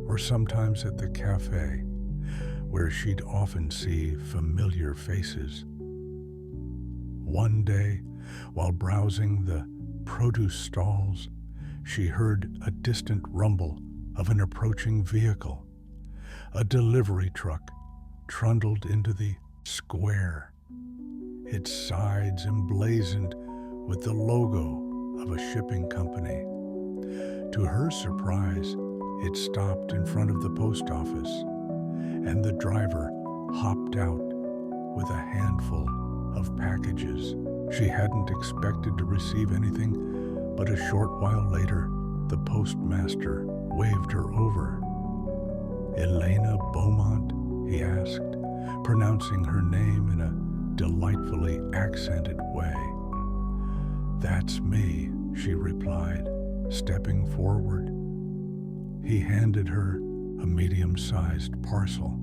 or sometimes at the cafe, where she'd often see familiar faces. One day, while browsing the produce stalls, she heard a distant rumble of an approaching vehicle. A delivery truck trundled into the square, its sides emblazoned with the logo of a shipping company. To her surprise, it stopped in front of the post office, and the driver hopped out with a handful of packages. She hadn't expected to receive anything, but a short while later, the postmaster waved her over. "Elena Beaumont?" he asked, pronouncing her name in a delightfully accented way. "That's me," she replied, stepping forward. He handed her a medium-sized parcel.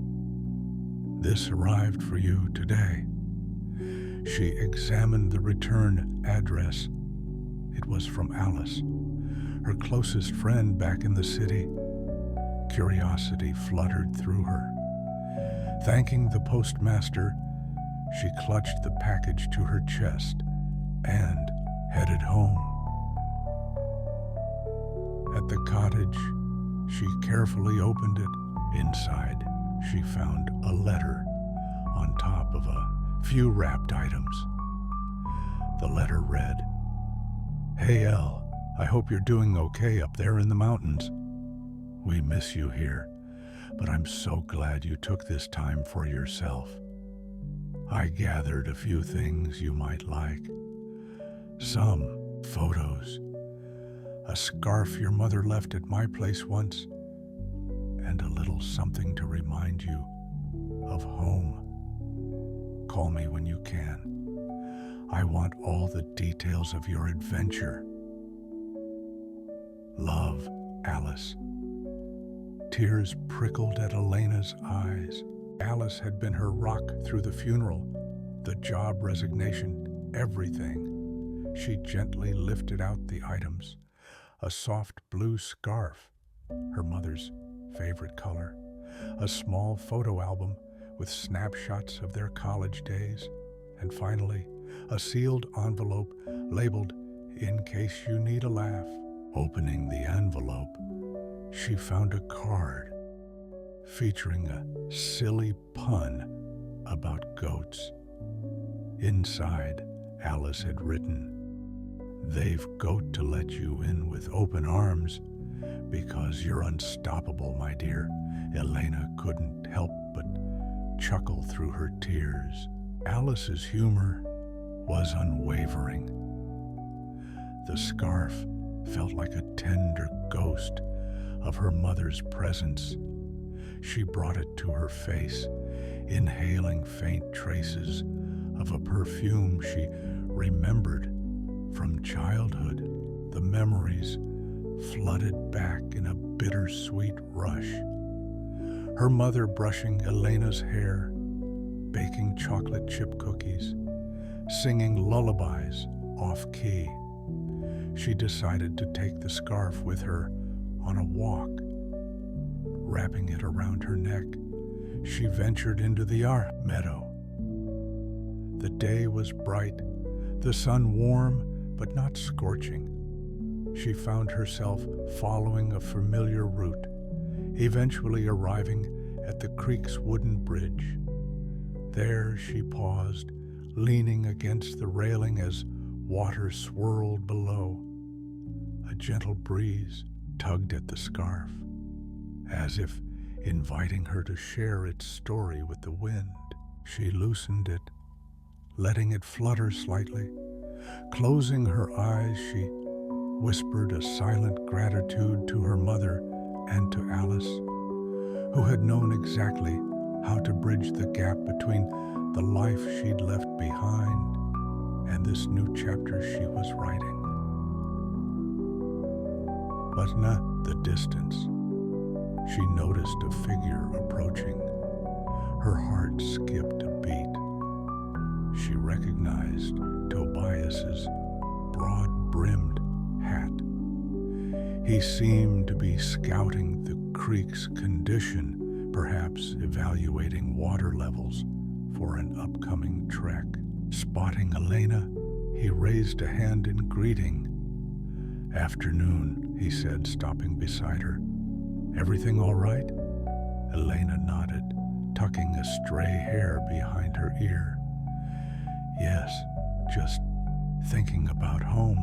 "This arrived for you today." She examined the return address. It was from Alice, her closest friend back in the city. Curiosity fluttered through her. Thanking the postmaster, she clutched the package to her chest and headed home. At the cottage, she carefully opened it. Inside, she found a letter on top of a few wrapped items. The letter read, "Hey El, I hope you're doing okay up there in the mountains. We miss you here, but I'm so glad you took this time for yourself. I gathered a few things you might like. Some photos, a scarf your mother left at my place once, and a little something to remind you of home. Call me when you can. I want all the details of your adventure. Love, Alice. Tears prickled at Elena's eyes. Alice had been her rock through the funeral, the job resignation, everything. She gently lifted out the items. A soft blue scarf, her mother's favorite color. A small photo album with snapshots of their college days. And finally, a sealed envelope labeled, "In case you need a laugh." Opening the envelope, she found a card featuring a silly pun about goats. Inside, Alice had written, "They've goat to let you in with open arms because you're unstoppable, my dear." Elena couldn't help but chuckle through her tears. Alice's humor was unwavering. The scarf felt like a tender ghost of her mother's presence. She brought it to her face, inhaling faint traces of a perfume she remembered from childhood. The memories flooded back in a bittersweet rush. Her mother brushing Elena's hair, baking chocolate chip cookies, singing lullabies off-key. She decided to take the scarf with her on a walk. Wrapping it around her neck, she ventured into the meadow. The day was bright, the sun warm but not scorching. She found herself following a familiar route, eventually arriving at the creek's wooden bridge. There she paused, leaning against the railing as water swirled below. A gentle breeze tugged at the scarf, as if inviting her to share its story with the wind. She loosened it, letting it flutter slightly. Closing her eyes, she whispered a silent gratitude to her mother and to Alice, who had known exactly how to bridge the gap between the life she'd left behind and this new chapter she was writing. But not the distance. She noticed a figure approaching. Her heart skipped a beat. She recognized Tobias's broad-brimmed hat. He seemed to be scouting the creek's condition, perhaps evaluating water levels for an upcoming trek. Spotting Elena, he raised a hand in greeting. "Afternoon," he said, stopping beside her. "Everything all right?" Elena nodded, tucking a stray hair behind her ear. "Yes, just thinking about home."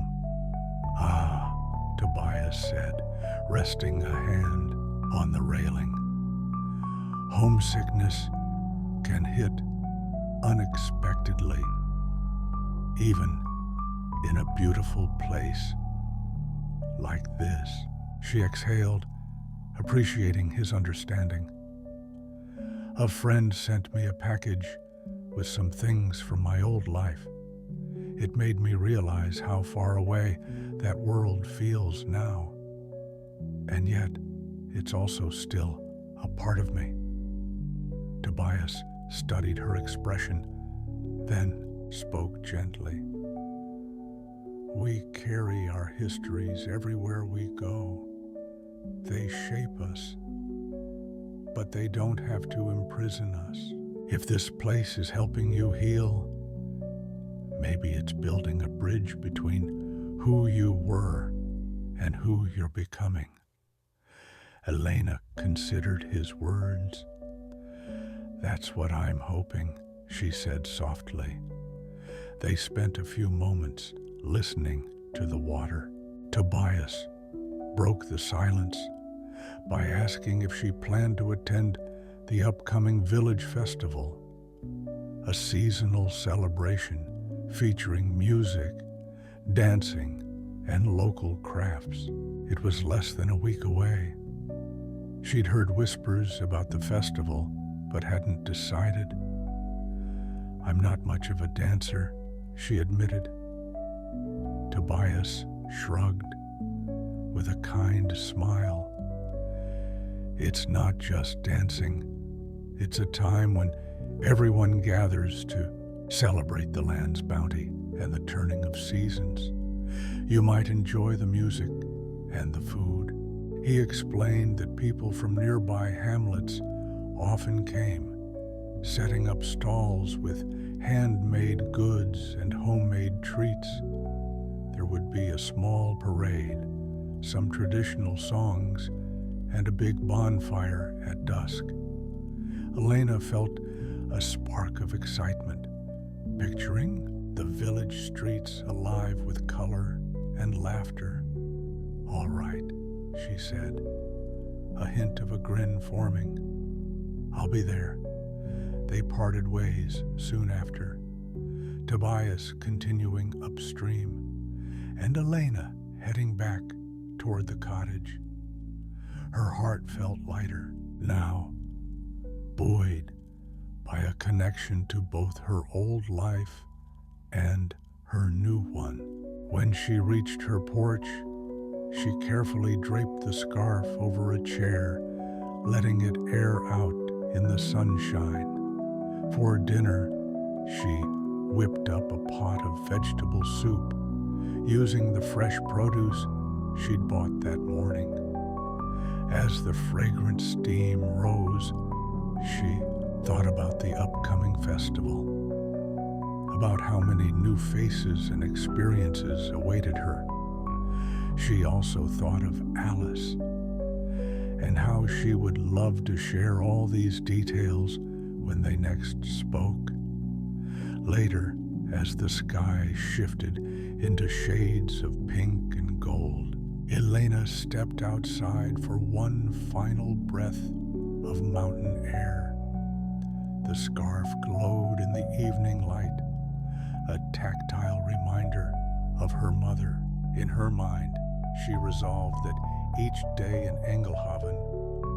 "Ah," Tobias said, resting a hand on the railing. "Homesickness can hit unexpectedly, even in a beautiful place like this." She exhaled, appreciating his understanding. "A friend sent me a package with some things from my old life. It made me realize how far away that world feels now. And yet, it's also still a part of me." Tobias studied her expression, then spoke gently. "We carry our histories everywhere we go. They shape us, but they don't have to imprison us. If this place is helping you heal, maybe it's building a bridge between who you were and who you're becoming." Elena considered his words. "That's what I'm hoping," she said softly. They spent a few moments listening to the water. Tobias broke the silence by asking if she planned to attend the upcoming village festival, a seasonal celebration featuring music, dancing, and local crafts. It was less than a week away. She'd heard whispers about the festival, but hadn't decided. "I'm not much of a dancer," she admitted. Tobias shrugged with a kind smile. "It's not just dancing. It's a time when everyone gathers to celebrate the land's bounty and the turning of seasons. You might enjoy the music and the food." He explained that people from nearby hamlets often came, setting up stalls with handmade goods and homemade treats. There would be a small parade, some traditional songs, and a big bonfire at dusk. Elena felt a spark of excitement, picturing the village streets alive with color and laughter. "All right," she said, a hint of a grin forming. "I'll be there." They parted ways soon after, Tobias continuing upstream, and Elena heading back toward the cottage. Her heart felt lighter now, buoyed by a connection to both her old life and her new one. When she reached her porch, she carefully draped the scarf over a chair, letting it air out in the sunshine. For dinner, she whipped up a pot of vegetable soup, using the fresh produce she'd bought that morning. As the fragrant steam rose, she thought about the upcoming festival, about how many new faces and experiences awaited her. She also thought of Alice, and how she would love to share all these details when they next spoke. Later, as the sky shifted into shades of pink and gold, Elena stepped outside for one final breath of mountain air. The scarf glowed in the evening light, a tactile reminder of her mother. In her mind, she resolved that each day in Engelhoven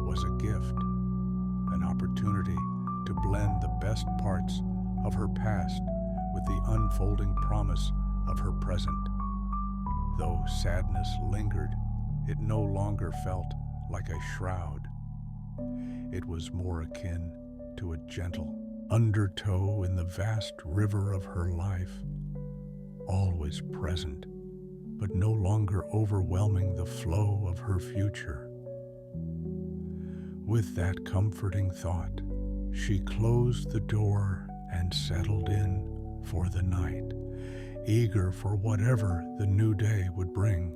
was a gift, an opportunity to blend the best parts of her past with the unfolding promise of her present. Though sadness lingered, it no longer felt like a shroud. It was more akin to a gentle undertow in the vast river of her life, always present, but no longer overwhelming the flow of her future. With that comforting thought, she closed the door and settled in for the night, eager for whatever the new day would bring.